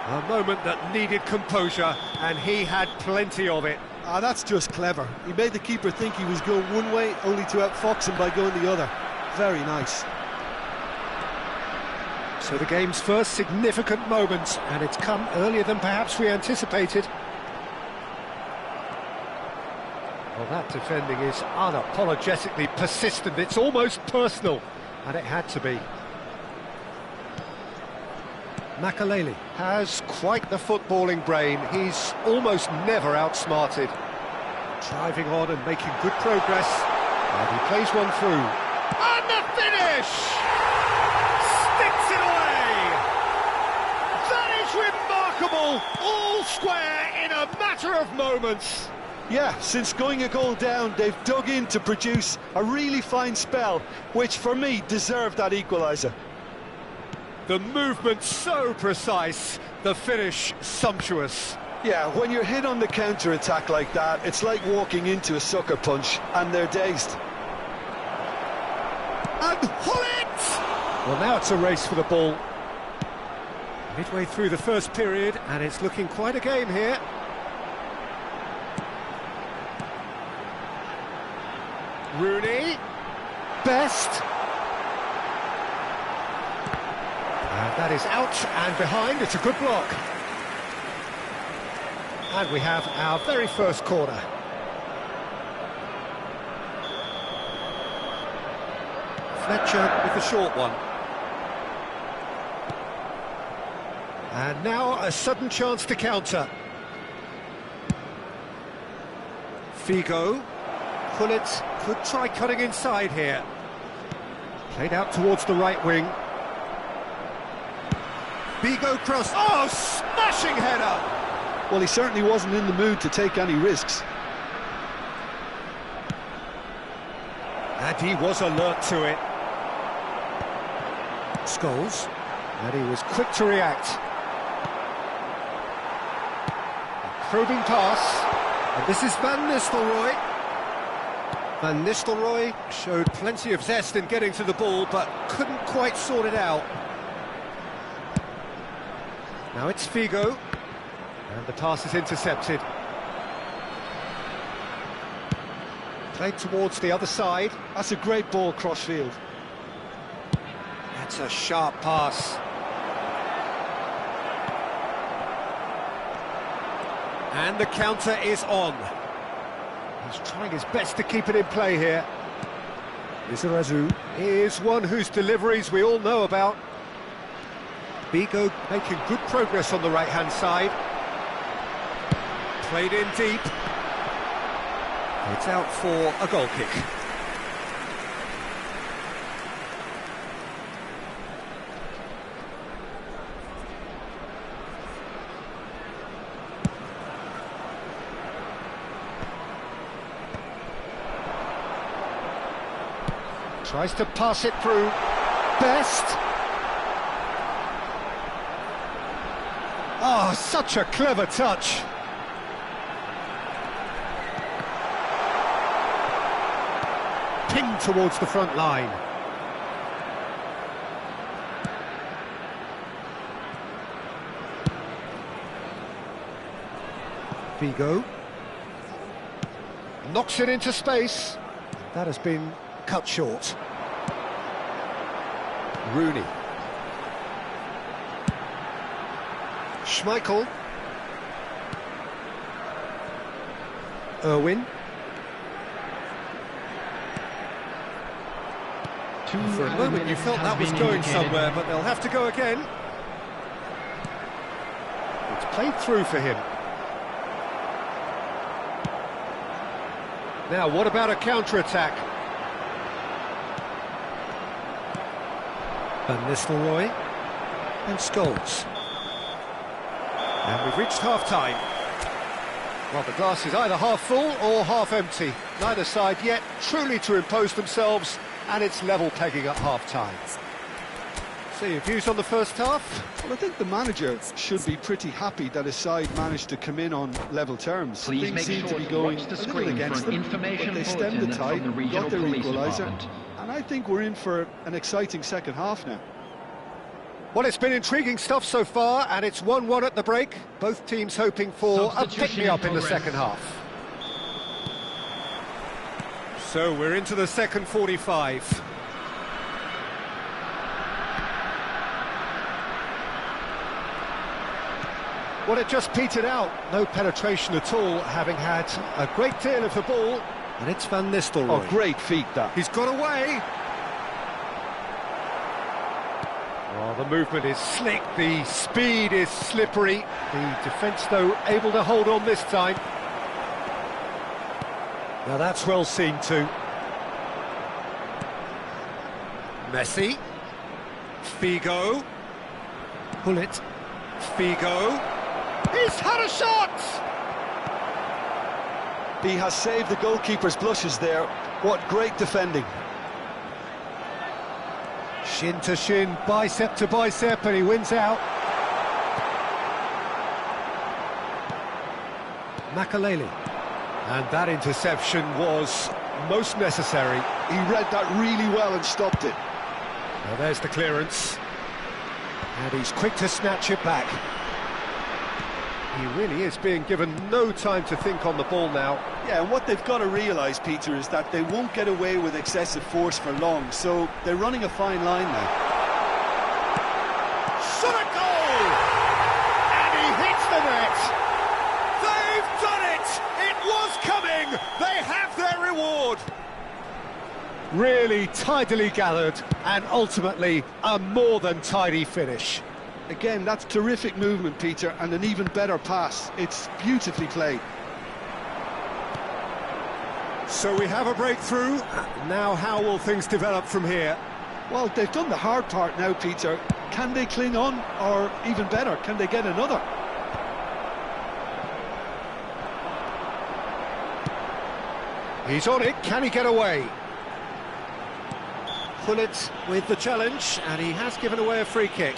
A moment that needed composure, and he had plenty of it. Ah, that's just clever. He made the keeper think he was going one way, only to outfox him by going the other. Very nice. So the game's first significant moment, and it's come earlier than perhaps we anticipated. Well, that defending is unapologetically persistent. It's almost personal, and it had to be. Makaleli has quite the footballing brain. He's almost never outsmarted. Driving on and making good progress. And he plays one through. And the finish! Sticks it away! That is remarkable! All square in a matter of moments. Yeah, since going a goal down, they've dug in to produce a really fine spell, which for me deserved that equaliser. The movement so precise, the finish sumptuous. Yeah, when you're hit on the counter-attack like that, it's like walking into a sucker punch, and they're dazed. And Hullet! Well, now it's a race for the ball. Midway through the first period, and it's looking quite a game here. Rooney. Best. And that is out and behind. It's a good block. And we have our very first corner. Fletcher with the short one. And now a sudden chance to counter. Figo. Pullet could try cutting inside here. Played out towards the right wing. Figo cross. Oh, smashing header! Well, he certainly wasn't in the mood to take any risks. And he was alert to it. Scholes. And he was quick to react. A probing pass. And this is Van Nistelrooy. Van Nistelrooy showed plenty of zest in getting to the ball, but couldn't quite sort it out. Now it's Figo. And the pass is intercepted. Played towards the other side. That's a great ball cross-field. That's a sharp pass. And the counter is on. He's trying his best to keep it in play here. Lizarazu is one whose deliveries we all know about. Figo making good progress on the right-hand side. Played in deep. It's out for a goal kick. Tries to pass it through. Best. Oh, such a clever touch. Pinged towards the front line. Figo. Knocks it into space. That has been cut short. Rooney. Schmeichel. Irwin. For a moment you felt that was going somewhere, but they'll have to go again. It's played through for him. Now, what about a counter-attack? Van Nistelrooy and Scholes. And we've reached half-time. Well, the glass is either half full or half empty. Neither side yet truly to impose themselves, and it's level pegging at half-time. So your views on the first half? Well, I think the manager should be pretty happy that his side managed to come in on level terms. Please Things make seem sure to be to going watch the a little screen against for an them, information but they stemmed bulletin the from tide, the regional got their police equaliser, department. and I think we're in for an exciting second half now. Well, it's been intriguing stuff so far, and it's 1-1 at the break. Both teams hoping for a pick-me-up in the second half. So we're into the second 45. Well, it just petered out. No penetration at all, having had a great deal of the ball. And it's Van Nistelrooy. Oh, great feat, that. He's got away. Oh, the movement is slick, the speed is slippery. The defence, though, able to hold on this time. Now that's well seen too. Messi. Figo. Pullet. Figo. He's had a shot! He has saved the goalkeeper's blushes there. What great defending. Shin to shin, bicep to bicep, and he wins out. Makaleli. And that interception was most necessary. He read that really well and stopped it. Now there's the clearance. And he's quick to snatch it back. He really is being given no time to think on the ball now. Yeah, and what they've got to realise, Peter, is that they won't get away with excessive force for long, so they're running a fine line now. Shot a goal! And he hits the net! They've done it! It was coming! They have their reward! Really tidily gathered, and ultimately a more than tidy finish. Again, that's terrific movement, Peter, and an even better pass. It's beautifully played. So we have a breakthrough. Now how will things develop from here? Well, they've done the hard part now, Peter. Can they cling on, or even better, can they get another? He's on it, can he get away? Pullet with the challenge, and he has given away a free kick.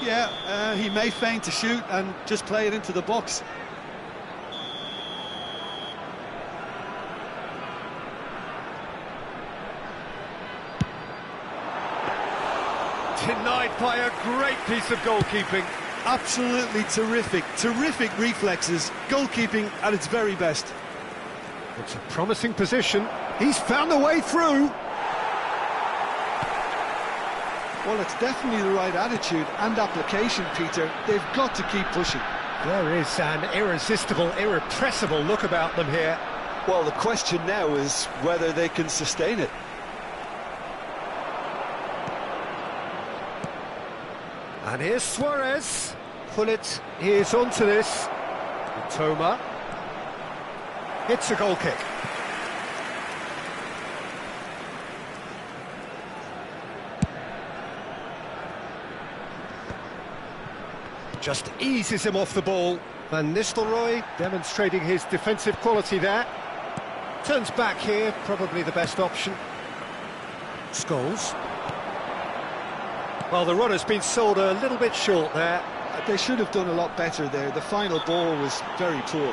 Yeah, he may feign to shoot and just play it into the box. Denied by a great piece of goalkeeping. Absolutely terrific, terrific reflexes, goalkeeping at its very best. It's a promising position. He's found the way through. Well, it's definitely the right attitude and application, Peter. They've got to keep pushing. There is an irresistible, irrepressible look about them here. Well, the question now is whether they can sustain it. And here's Suarez. Pullet is onto this. Toma. It's a goal kick. Just eases him off the ball. Van Nistelrooy demonstrating his defensive quality there. Turns back here, probably the best option. Scholes. Well, the runner's been sold a little bit short there. They should have done a lot better there. The final ball was very poor.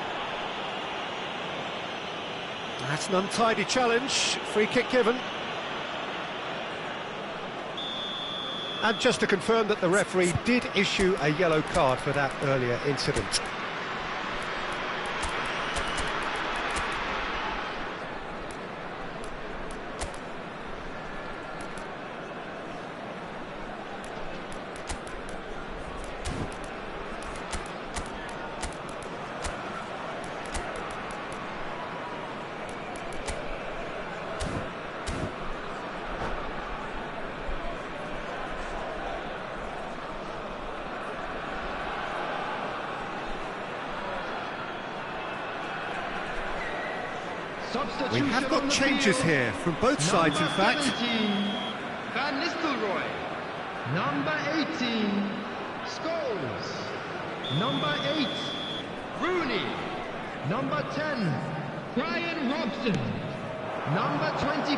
That's an untidy challenge. Free kick given. And just to confirm that the referee did issue a yellow card for that earlier incident. We have got changes here from both sides, in fact. 17, Van Nistelrooy. Number 18, Scholes. Number 8, Rooney. Number 10, Brian Robson. Number 24,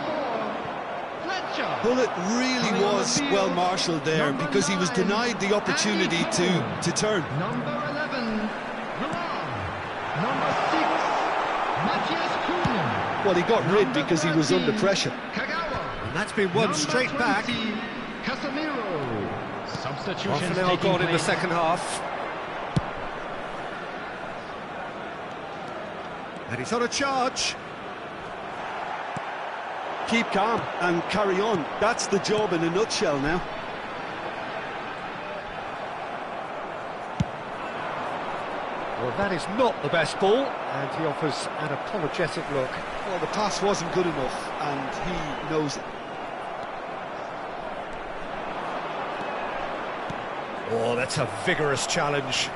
Fletcher. Well, it really was well marshalled there because he was denied the opportunity to turn. Number 11, Varane. Number 6, Matthias Kuhn. Well, he got rid because he was under pressure. Kagawa. And that's been won straight back. Casemiro. Substitution Half an hour gone in the second half. And he's on a charge. Keep calm and carry on. That's the job in a nutshell now. Well, that is not the best ball, and he offers an apologetic look. Well, the pass wasn't good enough, and he knows it. Oh, that's a vigorous challenge.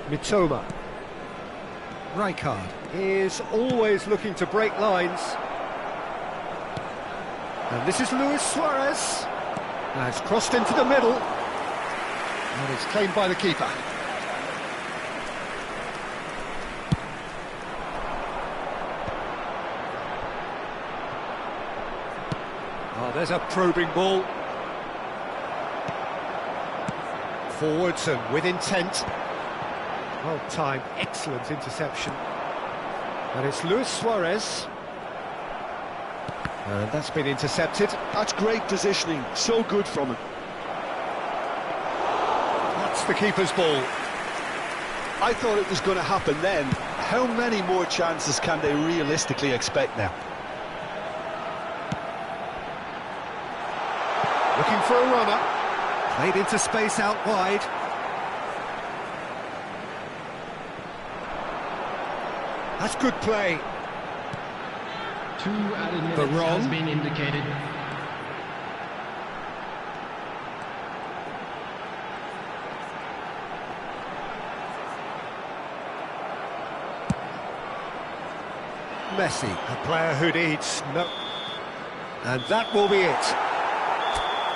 Mitoma. Rijkaard is always looking to break lines. And this is Luis Suarez. Now it's crossed into the middle. And it's claimed by the keeper. Oh, there's a probing ball. Forwards and with intent. Well timed, excellent interception. And it's Luis Suarez. And that's been intercepted. That's great positioning, so good from him. That's the keeper's ball. I thought it was going to happen then. How many more chances can they realistically expect now? Looking for a runner. Played into space out wide. That's good play. 2 added minutes The wrong. has been indicated. Messi, a player who needs no... And that will be it.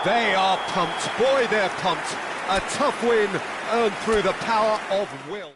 They are pumped. Boy, they're pumped. A tough win earned through the power of will.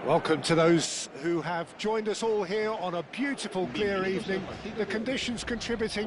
Welcome to those who have joined us all here on a beautiful, clear evening. The conditions contributing